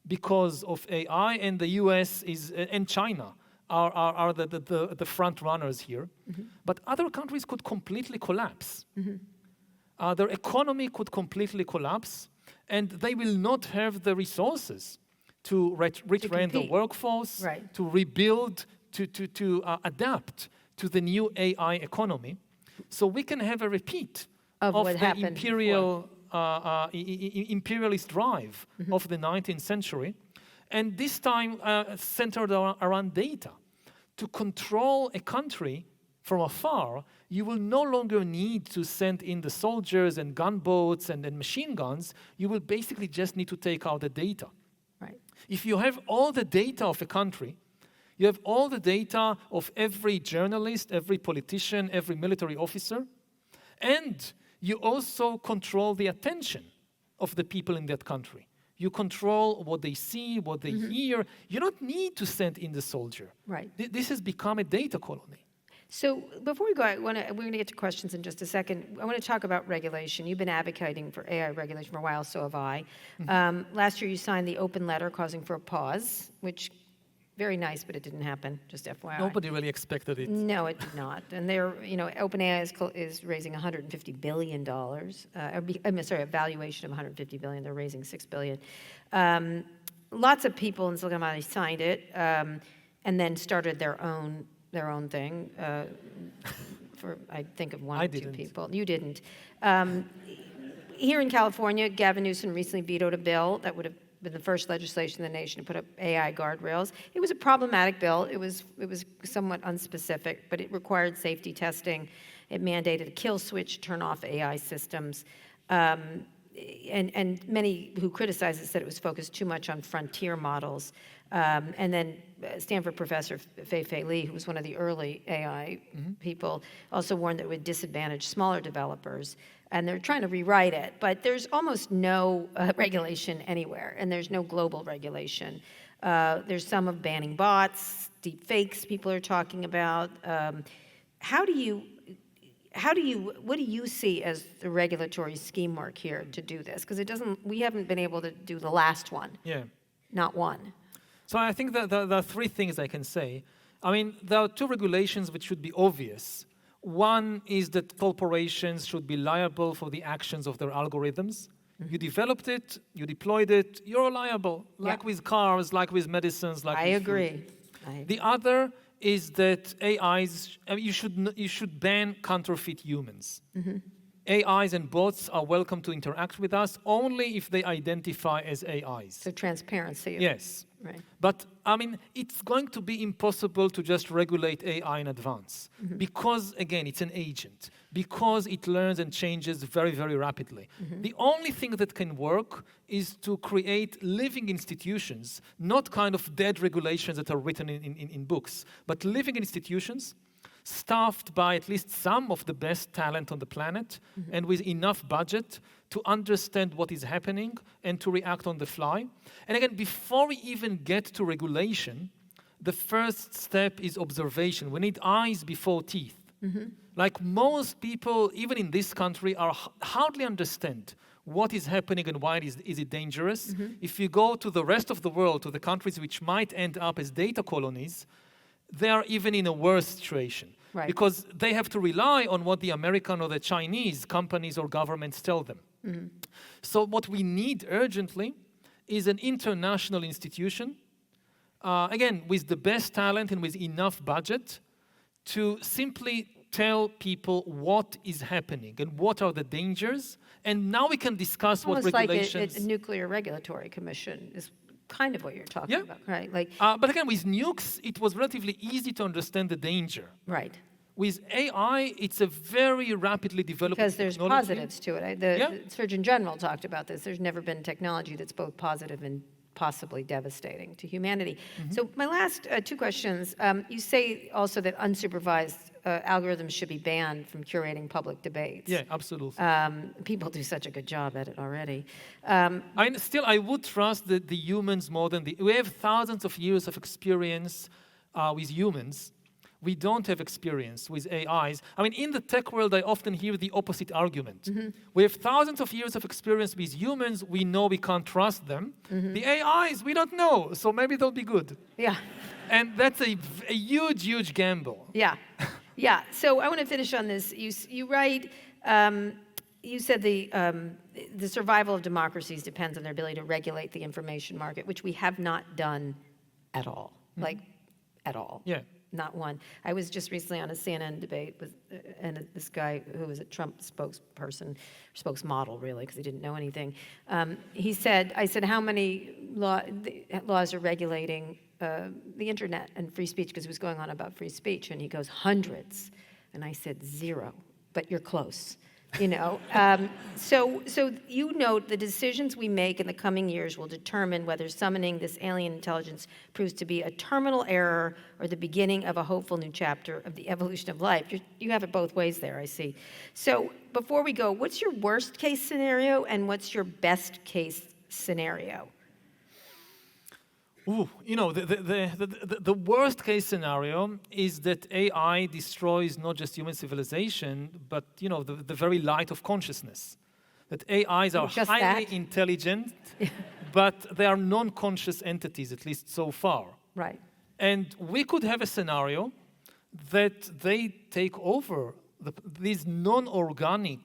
because of AI, and the US and China are the front runners here. But other countries could completely collapse. Their economy could completely collapse, and they will not have the resources to retrain the compete. workforce, Right. to rebuild, to adapt to the new AI economy. So we can have a repeat Of what the happened imperialist drive of the 19th century, and this time centered around data. To control a country from afar, you will no longer need to send in the soldiers and gunboats and machine guns. You will basically just need to take out the data. Right. If you have all the data of a country, you have all the data of every journalist, every politician, every military officer, and you also control the attention of the people in that country. You control what they see, what they hear. You don't need to send in the soldier. Right. This has become a data colony. So before we go, we're going to get to questions in just a second. I want to talk about regulation. You've been advocating for AI regulation for a while, so have I. Last year you signed the open letter causing for a pause, which, very nice, but it didn't happen, just FYI. Nobody really expected it. No, it did not. And they're, you know, OpenAI is raising $150 billion. I'm sorry, a valuation of $150 billion. They're raising $6 billion. Lots of people in Silicon Valley signed it and then started their own thing. For I think of one or two people. You didn't. Here in California, Gavin Newsom recently vetoed a bill that would have been the first legislation in the nation to put up AI guardrails. It was a problematic bill. It was somewhat unspecific, but it required safety testing. It mandated a kill switch, turn off AI systems. And many who criticized it said it was focused too much on frontier models. And then Stanford professor Fei-Fei Li, who was one of the early AI people, also warned that it would disadvantage smaller developers. And they're trying to rewrite it, but there's almost no regulation anywhere, and there's no global regulation. There's some of banning bots, deep fakes people are talking about. What do you see as the regulatory scheme work here to do this? Because we haven't been able to do the last one. Yeah. Not one. So I think that there are three things I can say. I mean, there are two regulations which should be obvious. One is that corporations should be liable for the actions of their algorithms. You developed it, you deployed it, you're liable, like with cars, like with medicines, like with agree. food. The other is that AIs, you should ban counterfeit humans. AIs and bots are welcome to interact with us only if they identify as AIs. So transparency. Yes. Right. But, I mean, it's going to be impossible to just regulate AI in advance. Because, again, it's an agent. Because it learns and changes very, very rapidly. The only thing that can work is to create living institutions, not kind of dead regulations that are written in books, but living institutions staffed by at least some of the best talent on the planet and with enough budget to understand what is happening and to react on the fly. And again, before we even get to regulation, the first step is observation. We need eyes before teeth. Like most people, even in this country, hardly understand what is happening and why is it dangerous. If you go to the rest of the world, to the countries which might end up as data colonies, they are even in a worse situation. Right. Because they have to rely on what the American or the Chinese companies or governments tell them. So what we need urgently is an international institution, again, with the best talent and with enough budget to simply tell people what is happening and what are the dangers. And now we can discuss what regulations... Almost like a nuclear regulatory commission is kind of what you're talking about, right? Like, but again, with nukes, it was relatively easy to understand the danger. right. With AI, it's a very rapidly developing Because there's technology. positives to it. The Surgeon General talked about this. There's never been technology that's both positive and possibly devastating to humanity. So my last two questions. You say also that unsupervised algorithms should be banned from curating public debates. Yeah, absolutely. People do such a good job at it already. I would trust the humans more than we have thousands of years of experience with humans. We don't have experience with AIs. I mean, in the tech world, I often hear the opposite argument. We have thousands of years of experience with humans. We know we can't trust them. The AIs, we don't know, so maybe they'll be good. Yeah. And that's a huge, huge gamble. Yeah. Yeah. So I want to finish on this. You write, you said the survival of democracies depends on their ability to regulate the information market, which we have not done at all. Like, at all. Yeah. Not one. I was just recently on a CNN debate with this guy who was a Trump spokesperson, spokesmodel really, because he didn't know anything. I said, how many laws are regulating the internet and free speech? Because he was going on about free speech, and he goes, hundreds. And I said, 0, but you're close. You know, so you note the decisions we make in the coming years will determine whether summoning this alien intelligence proves to be a terminal error or the beginning of a hopeful new chapter of the evolution of life. You have it both ways there, I see. So before we go, what's your worst case scenario and what's your best case scenario? Ooh, you know, the worst case scenario is that AI destroys not just human civilization, but, you know, the very light of consciousness. That AIs are highly intelligent, but they are non-conscious entities, at least so far. Right. And we could have a scenario that they take over, these non-organic,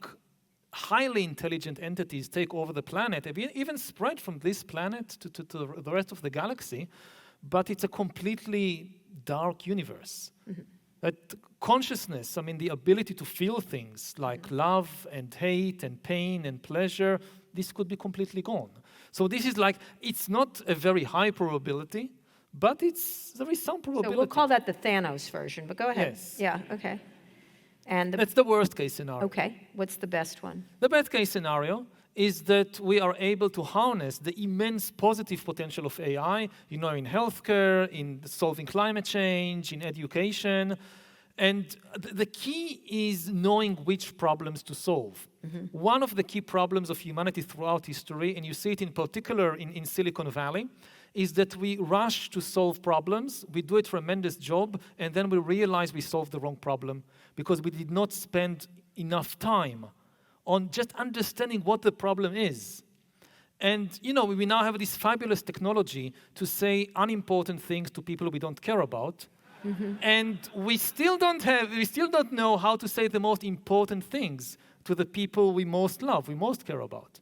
highly intelligent entities take over the planet, even spread from this planet to the rest of the galaxy, but it's a completely dark universe. That consciousness, I mean, the ability to feel things like love and hate and pain and pleasure, this could be completely gone. So this is like, it's not a very high probability, but there is some probability. So we'll call that the Thanos version, but go ahead. Yes. Yeah, okay. And that's the worst case scenario. Okay, what's the best one? The best case scenario is that we are able to harness the immense positive potential of AI, you know, in healthcare, in solving climate change, in education. And the key is knowing which problems to solve. One of the key problems of humanity throughout history, and you see it in particular in Silicon Valley, is that we rush to solve problems, we do a tremendous job, and then we realize we solved the wrong problem because we did not spend enough time on just understanding what the problem is. And, you know, we now have this fabulous technology to say unimportant things to people we don't care about, and we still don't know how to say the most important things to the people we most love, we most care about.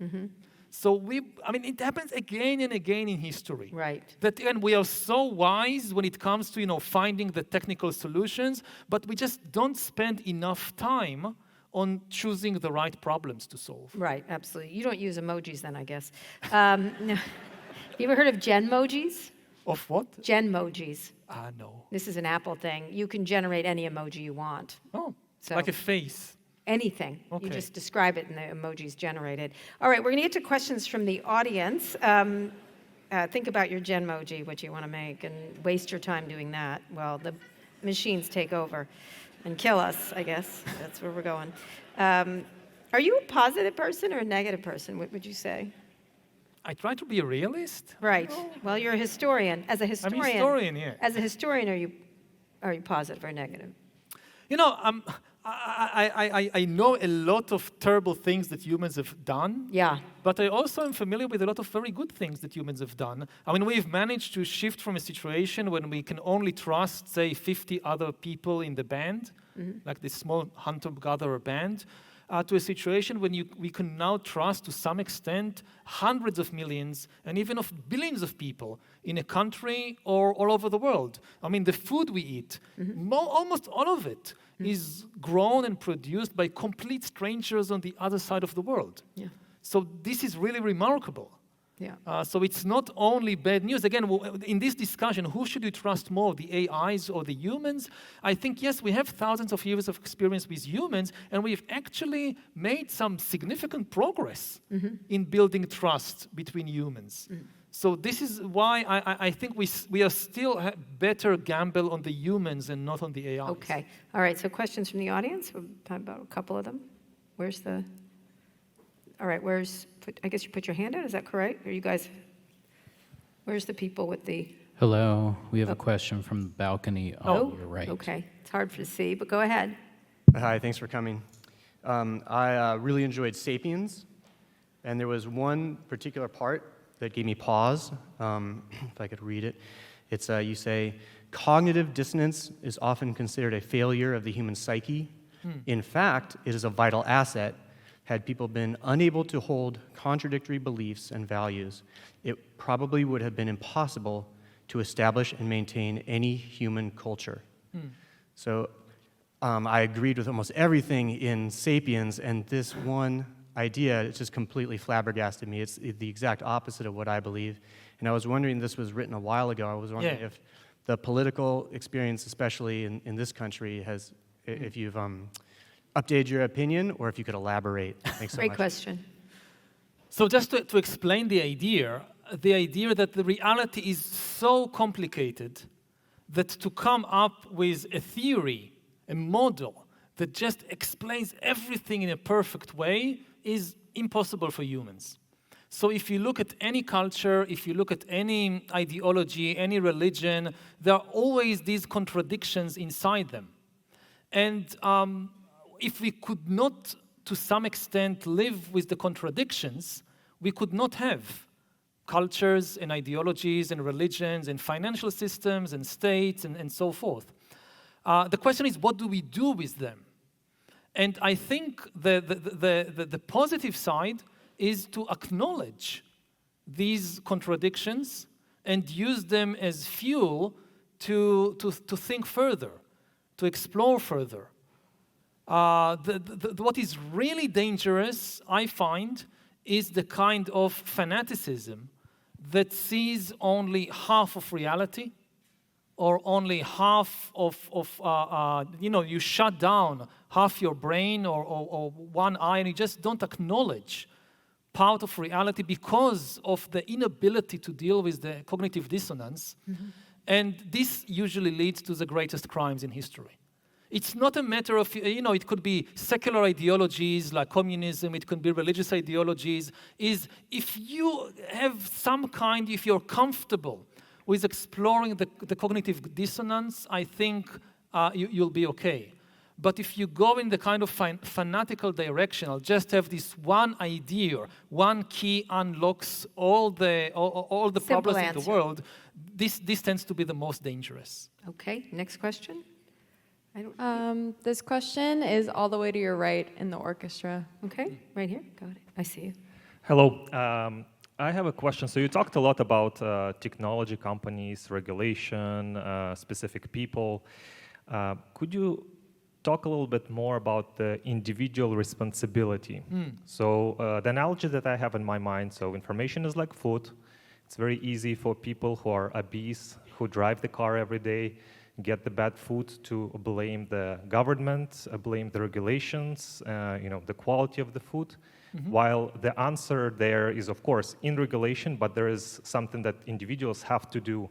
So it happens again and again in history. Right. That again, we are so wise when it comes to, you know, finding the technical solutions, but we just don't spend enough time on choosing the right problems to solve. Right, absolutely. You don't use emojis then, I guess. You ever heard of Genmojis? Of what? Genmojis. No. This is an Apple thing. You can generate any emoji you want. Oh, so, like a face. Anything. Okay. You just describe it and the emoji's generated. All right, we're going to get to questions from the audience. Think about your Genmoji, what you want to make, and waste your time doing that. Well, the machines take over and kill us, I guess. That's where we're going. Are you a positive person or a negative person? What would you say? I try to be a realist. Right. Well, you're a historian. As a historian, I'm a historian, yeah. As a historian, are you positive or negative? You know, I know a lot of terrible things that humans have done. Yeah. But I also am familiar with a lot of very good things that humans have done. I mean, we've managed to shift from a situation when we can only trust, say, 50 other people in the band, like this small hunter-gatherer band, to a situation when we can now trust, to some extent, hundreds of millions and even of billions of people in a country or all over the world. I mean, the food we eat, almost all of it is grown and produced by complete strangers on the other side of the world. Yeah. So this is really remarkable. Yeah. So it's not only bad news. Again, in this discussion, who should you trust more, the AIs or the humans? I think, yes, we have thousands of years of experience with humans, and we've actually made some significant progress in building trust between humans. So this is why I think we are still better gamble on the humans and not on the AIs. Okay. All right. So questions from the audience? We'll talk about a couple of them. Where's the... All right, I guess you put your hand out, is that correct? Are you guys, where's the people with the... Hello, we have a question from the balcony on your right. Okay, it's hard to see, but go ahead. Hi, thanks for coming. I really enjoyed Sapiens, and there was one particular part that gave me pause, if I could read it. It's, you say, cognitive dissonance is often considered a failure of the human psyche. In fact, it is a vital asset. Had people been unable to hold contradictory beliefs and values, it probably would have been impossible to establish and maintain any human culture. So I agreed with almost everything in Sapiens, and this one idea, it just completely flabbergasted me. It's the exact opposite of what I believe. And I was wondering, this was written a while ago, I was wondering if the political experience, especially in this country, has, if you've updated your opinion, or if you could elaborate. Thanks so much. Great question. So just to explain the idea that the reality is so complicated that to come up with a theory, a model that just explains everything in a perfect way is impossible for humans. So if you look at any culture, if you look at any ideology, any religion, there are always these contradictions inside them. And if we could not, to some extent, live with the contradictions, we could not have cultures and ideologies and religions and financial systems and states and so forth. The question is, what do we do with them? And I think the positive side is to acknowledge these contradictions and use them as fuel to think further, to explore further. What is really dangerous, I find, is the kind of fanaticism that sees only half of reality, or only half of you shut down half your brain or one eye, and you just don't acknowledge part of reality because of the inability to deal with the cognitive dissonance. And this usually leads to the greatest crimes in history. It's not a matter of, it could be secular ideologies like communism, it could be religious ideologies, if you have some kind, if you're comfortable with exploring the cognitive dissonance, I think you'll be okay. But if you go in the kind of fanatical direction, I'll just have this one idea, one key unlocks all the problems in the world, this tends to be the most dangerous. Okay, next question. This question is all the way to your right in the orchestra. Okay, right here. Got it. I see you. Hello. I have a question. So you talked a lot about technology companies, regulation, specific people. Could you talk a little bit more about the individual responsibility? So the analogy that I have in my mind, so information is like food. It's very easy for people who are obese, who drive the car every day, get the bad food, to blame the government, blame the regulations, the quality of the food. While the answer there is, of course, in regulation, but there is something that individuals have to do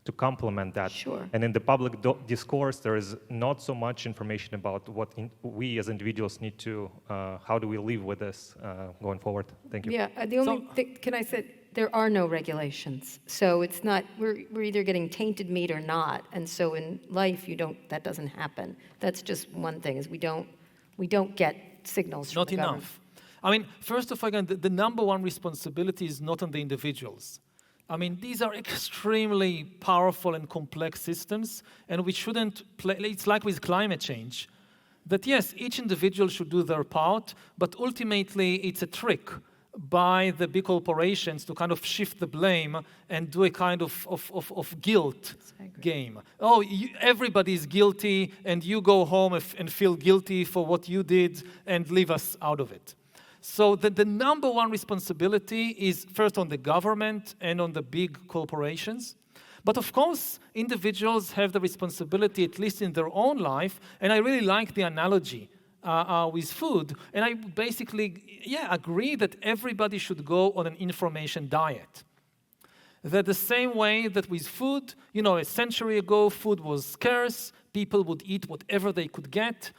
to complement that. Sure. And in the public discourse, there is not so much information about what we as individuals need to, how do we live with this going forward. Thank you. Yeah, the only thing, can I say, there are no regulations. So it's not, we're either getting tainted meat or not. And so in life, that doesn't happen. That's just one thing, is we don't get signals from Not the government. enough. I mean, first of all, again, the number one responsibility is not on the individuals. I mean, these are extremely powerful and complex systems, and we shouldn't play, it's like with climate change, that yes, each individual should do their part, but ultimately it's a trick by the big corporations to kind of shift the blame and do a kind of guilt game. Oh, everybody is guilty, and you go home and feel guilty for what you did and leave us out of it. So the number one responsibility is first on the government and on the big corporations. But of course, individuals have the responsibility, at least in their own life, and I really like the analogy with food. And I basically, agree that everybody should go on an information diet. That the same way that with food, a century ago, food was scarce, people would eat whatever they could get,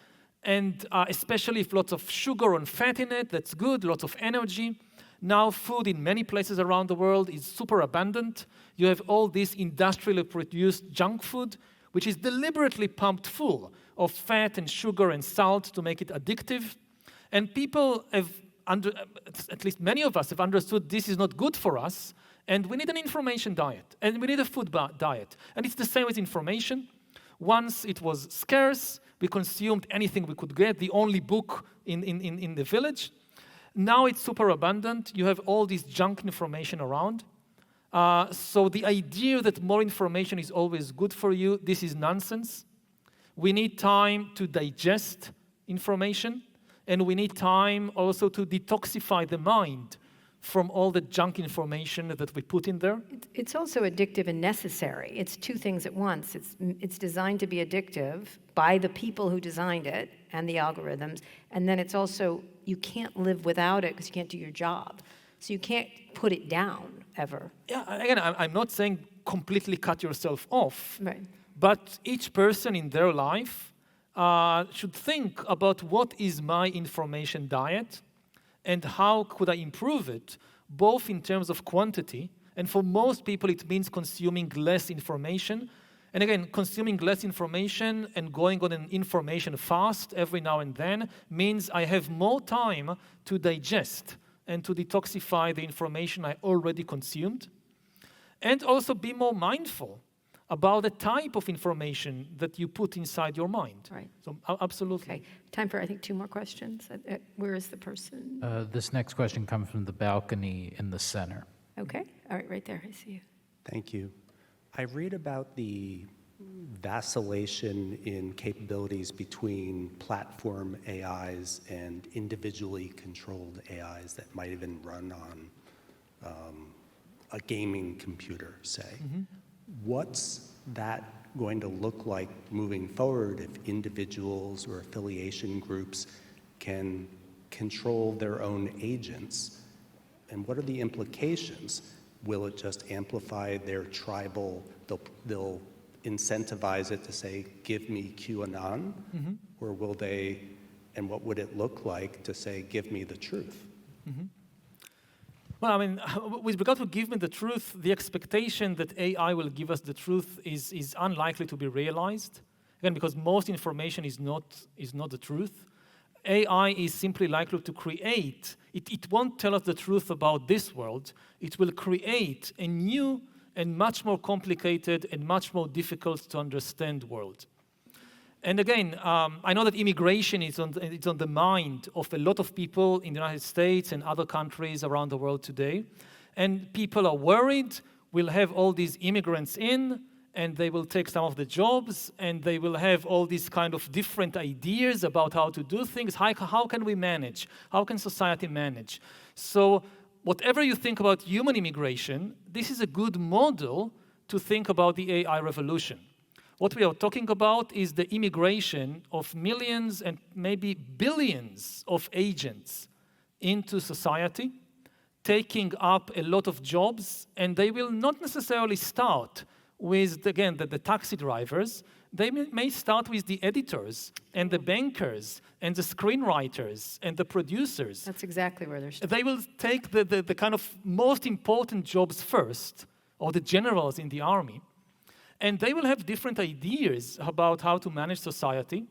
and especially if lots of sugar and fat in it, that's good, lots of energy. Now food in many places around the world is super abundant. You have all this industrially produced junk food, which is deliberately pumped full of fat and sugar and salt to make it addictive. And people have, at least many of us have understood this is not good for us, and we need an information diet, and we need a food diet. And it's the same with information. Once it was scarce, we consumed anything we could get, the only book in the village. Now it's super abundant. You have all this junk information around. So the idea that more information is always good for you, this is nonsense. We need time to digest information, and we need time also to detoxify the mind from all the junk information that we put in there. It's also addictive and necessary. It's two things at once. It's designed to be addictive by the people who designed it and the algorithms, and then it's also, you can't live without it because you can't do your job. So you can't put it down ever. Yeah, again, I'm not saying completely cut yourself off, Right. but each person in their life should think about what is my information diet and how could I improve it, both in terms of quantity, and for most people it means consuming less information. And again, consuming less information and going on an information fast every now and then means I have more time to digest and to detoxify the information I already consumed, and also be more mindful about the type of information that you put inside your mind. Right. So absolutely. Okay. Time for, I think, 2 more questions. Where is the person? This next question comes from the balcony in the center. Okay. All right, right there. I see you. Thank you. I read about the vacillation in capabilities between platform AIs and individually controlled AIs that might even run on a gaming computer, say. Mm-hmm. What's that going to look like moving forward if individuals or affiliation groups can control their own agents? And what are the implications? Will it just amplify their tribal, they'll incentivize it to say, give me QAnon? Mm-hmm. Or will they, and what would it look like to say, give me the truth? Mm-hmm. Well, I mean, with regard to give me the truth, the expectation that AI will give us the truth is unlikely to be realized. Again, because most information is not the truth. AI is simply likely to create, it won't tell us the truth about this world, it will create a new and much more complicated and much more difficult to understand world. And again, I know that immigration is on the mind of a lot of people in the United States and other countries around the world today. And people are worried we'll have all these immigrants in, and they will take some of the jobs, and they will have all these kind of different ideas about how to do things. How can we manage? How can society manage? So whatever you think about human immigration, this is a good model to think about the AI revolution. What we are talking about is the immigration of millions and maybe billions of agents into society, taking up a lot of jobs, and they will not necessarily start with, again, the taxi drivers. They may start with the editors and the bankers and the screenwriters and the producers. That's exactly where they're starting. They will take the kind of most important jobs first, or the generals in the army, and they will have different ideas about how to manage society,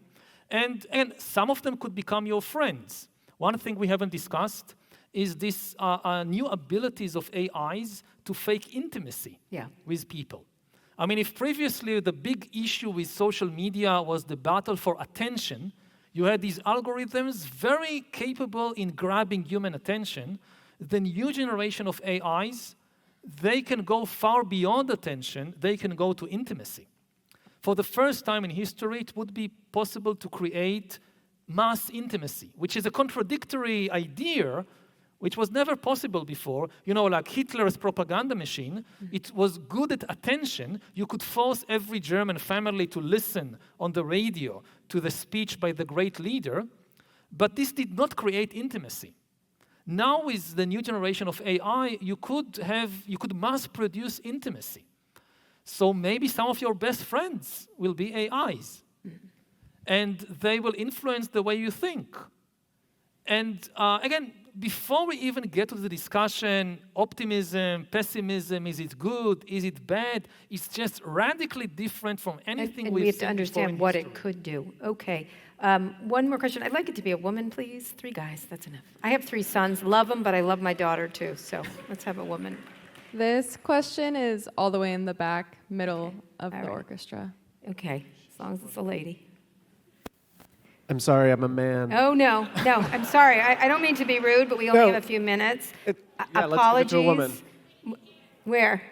and some of them could become your friends. One thing we haven't discussed is this new abilities of AIs to fake intimacy with people. I mean, if previously the big issue with social media was the battle for attention, you had these algorithms very capable in grabbing human attention. The new generation of AIs, they can go far beyond attention, they can go to intimacy. For the first time in history, it would be possible to create mass intimacy, which is a contradictory idea, which was never possible before. You know, like Hitler's propaganda machine, it was good at attention. You could force every German family to listen on the radio to the speech by the great leader, but this did not create intimacy. Now with the new generation of AI, you could mass produce intimacy. So maybe some of your best friends will be AIs, and they will influence the way you think. And again, before we even get to the discussion, optimism, pessimism, is it good, is it bad, it's just radically different from anything and we've we have seen to understand before in what history. it could do. Okay. One more question. I'd like it to be a woman, please. 3 guys, that's enough. I have 3 sons. Love them, but I love my daughter too. So let's have a woman. This question is all the way in the back, middle of All the right. orchestra. Okay, as long as it's a lady. I'm sorry, I'm a man. Oh, no, I'm sorry. I don't mean to be rude, but we only have a few minutes. Yeah, Apologies. let's give it to a woman. Where?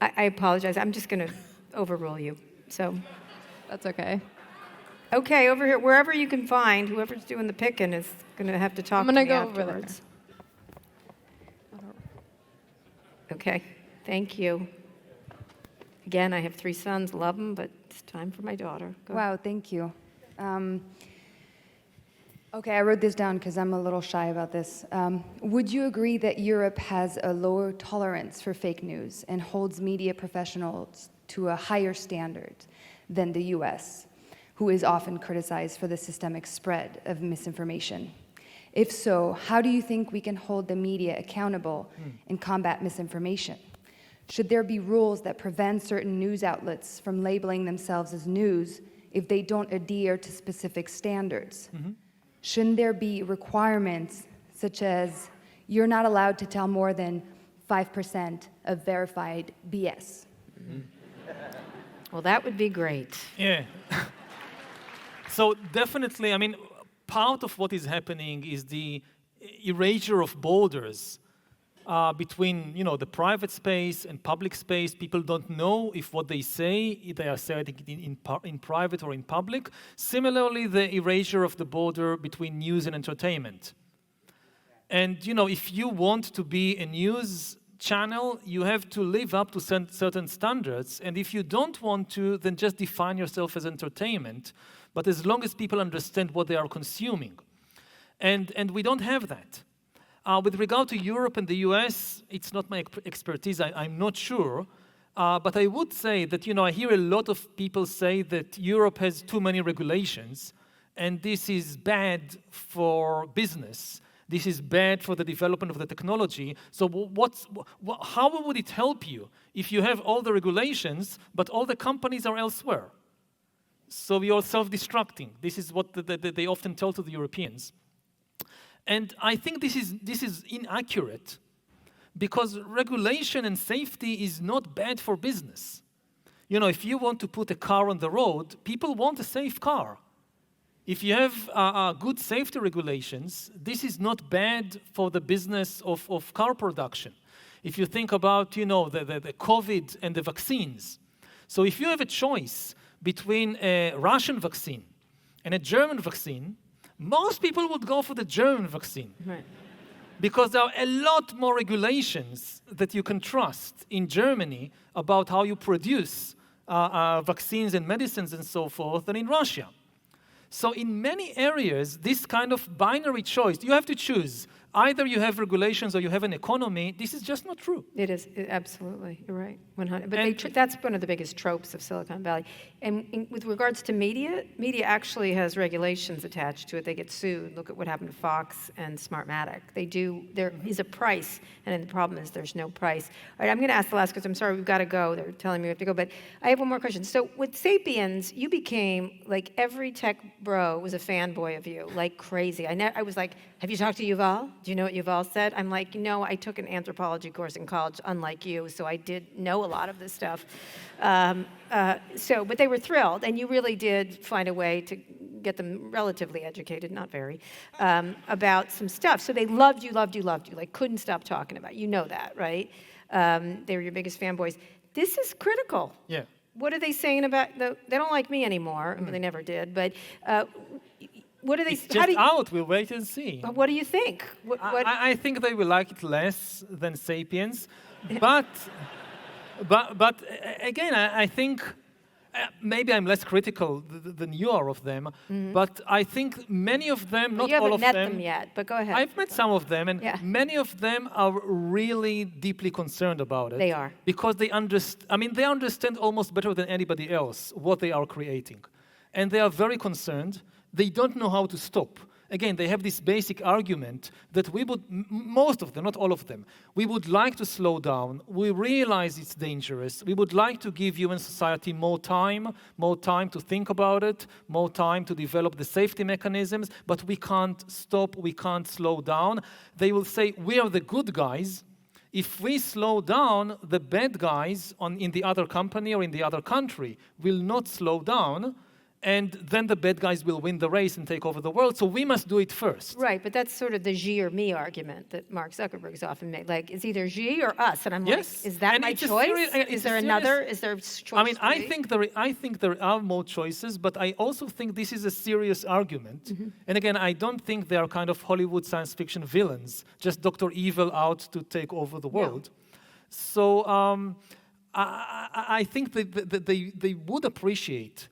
I apologize. I'm just going to overrule you. So, That's okay. okay, over here, wherever you can find, whoever's doing the picking is going to have to talk I'm to gonna me go over there. afterwards. Okay, thank you. Again, I have 3 sons, love them, but it's time for my daughter. Go. Wow, thank you. Okay, I wrote this down because I'm a little shy about this. Would you agree that Europe has a lower tolerance for fake news and holds media professionals to a higher standard than the US, who is often criticized for the systemic spread of misinformation? If so, how do you think we can hold the media accountable and combat misinformation? Should there be rules that prevent certain news outlets from labeling themselves as news if they don't adhere to specific standards? Shouldn't there be requirements such as you're not allowed to tell more than 5% of verified BS? Well, that would be great. Yeah. So definitely, I mean, part of what is happening is the erasure of borders between, you know, the private space and public space. People don't know if what they say, if they are saying it in private or in public. Similarly, the erasure of the border between news and entertainment. And, you know, if you want to be a news channel, you have to live up to certain standards. And if you don't want to, then just define yourself as entertainment. But as long as people understand what they are consuming. And we don't have that. With regard to Europe and the US, it's not my expertise, I'm not sure. But I would say that, you know, I hear a lot of people say that Europe has too many regulations, and this is bad for business. This is bad for the development of the technology. So how would it help you if you have all the regulations, but all the companies are elsewhere? So you're self-destructing. This is what they often tell to the Europeans. And I think this is inaccurate, because regulation and safety is not bad for business. You know, if you want to put a car on the road, people want a safe car. If you have good safety regulations, this is not bad for the business of car production. If you think about, you know, the COVID and the vaccines. So if you have a choice between a Russian vaccine and a German vaccine, most people would go for the German vaccine. Right. Because there are a lot more regulations that you can trust in Germany about how you produce vaccines and medicines and so forth than in Russia. So in many areas, this kind of binary choice, you have to choose. either you have regulations or you have an economy. This is just not true. It is, absolutely. You're right. 100. But that's one of the biggest tropes of Silicon Valley. And with regards to media actually has regulations attached to it. They get sued. Look at what happened to Fox and Smartmatic. There is a price, and the problem is there's no price. All right, I'm going to ask the last question. I'm sorry, we've got to go. They're telling me we have to go. But I have one more question. So with Sapiens, you became, like every tech bro was a fanboy of you, like crazy. I was like, have you talked to Yuval? Do you know what Yuval said? I'm like, no, I took an anthropology course in college, unlike you, so I did know a lot of this stuff. But they were thrilled, and you really did find a way to get them relatively educated, not very, about some stuff. So they loved you, like couldn't stop talking about you. You know that, right? They were your biggest fanboys. This is critical. Yeah. What are they saying about they don't like me anymore. I mean, they never did, but what are they? It's just out. We'll wait and see. What do you think? I think they will like it less than Sapiens, but again, I think maybe I'm less critical than you are of them. But I think many of them, not all of them. You haven't met them yet, but go ahead. I've met some of them, and many of them are really deeply concerned about it. They are, because they understand. I mean, they understand almost better than anybody else what they are creating, and they are very concerned. They don't know how to stop. Again, they have this basic argument that we would, most of them, not all of them, we would like to slow down. We realize it's dangerous. We would like to give human society more time to think about it, more time to develop the safety mechanisms, but we can't stop, we can't slow down. They will say, we are the good guys. If we slow down, the bad guys in the other company or in the other country will not slow down, and then the bad guys will win the race and take over the world, so we must do it first. Right, but that's sort of the Xi or me argument that Mark Zuckerberg's often made. Like, it's either Xi or us, and I'm like, is that my choice? Is there another? Is there choice? I mean, I think there are more choices, but I also think this is a serious argument. And again, I don't think they are kind of Hollywood science fiction villains, just Dr. Evil out to take over the world. So I think that they would appreciate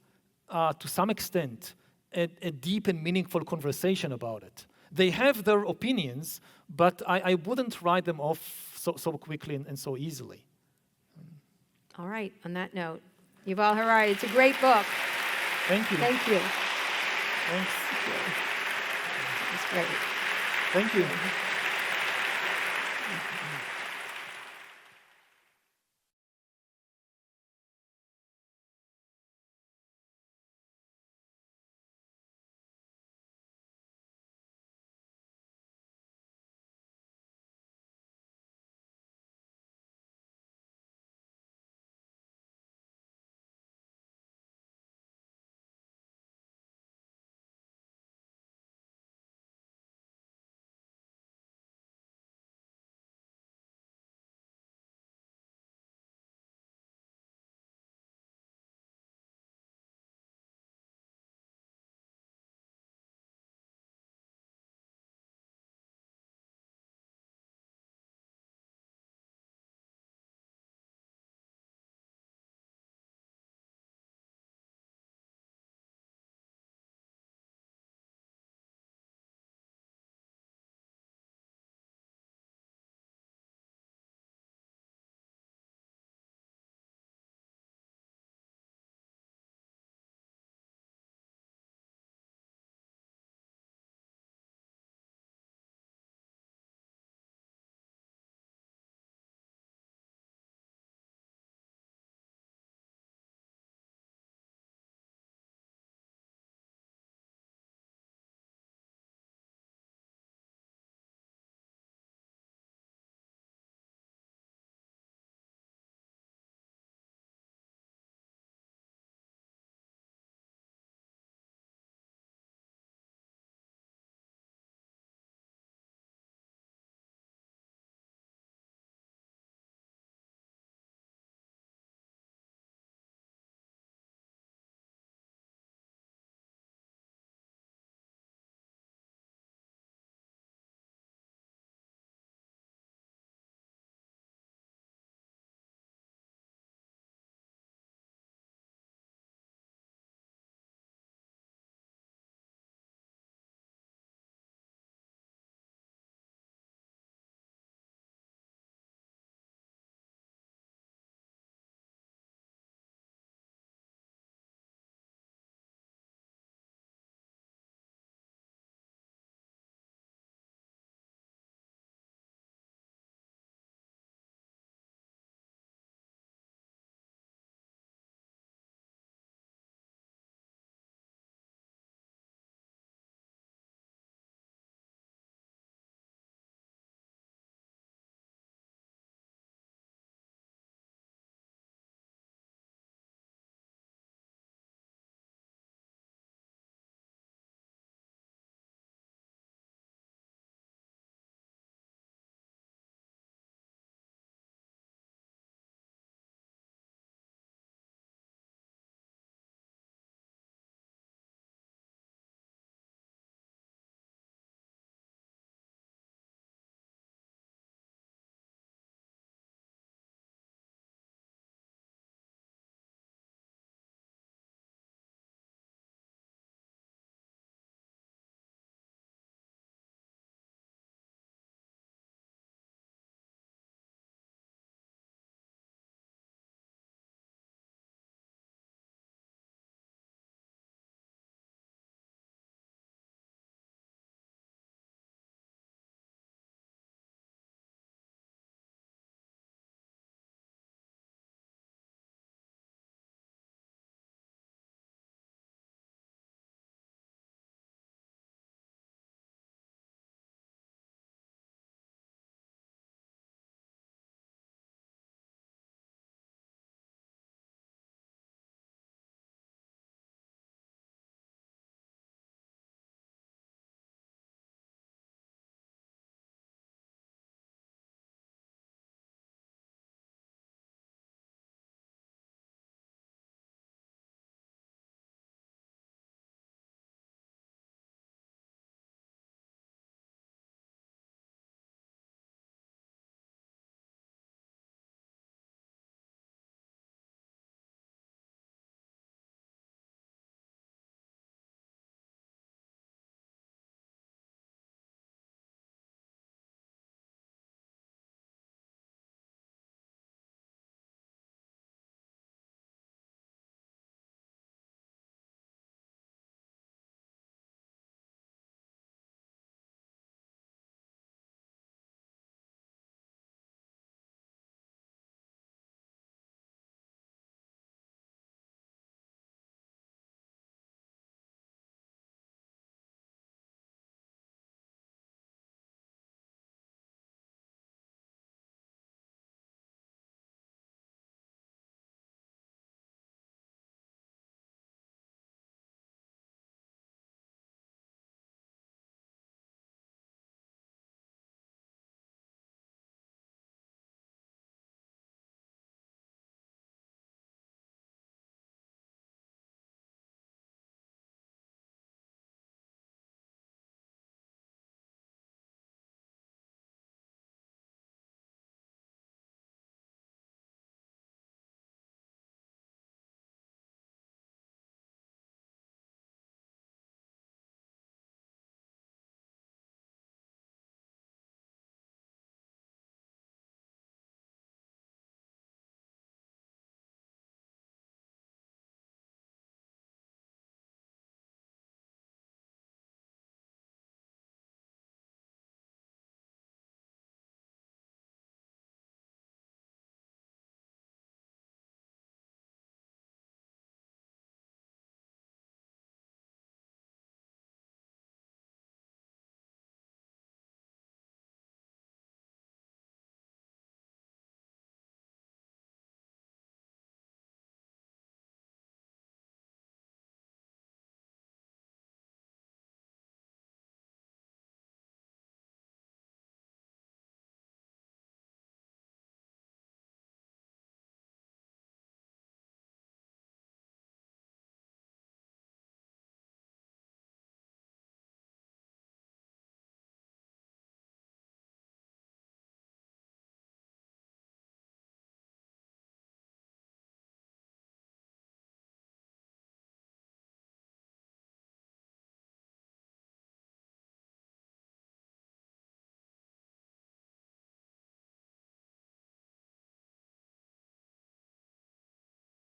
to some extent, a deep and meaningful conversation about it. They have their opinions, but I wouldn't write them off so quickly and so easily. All right, on that note, Yuval Harari, it's a great book. Thank you. Thank you. Thanks. It's great. Thank you.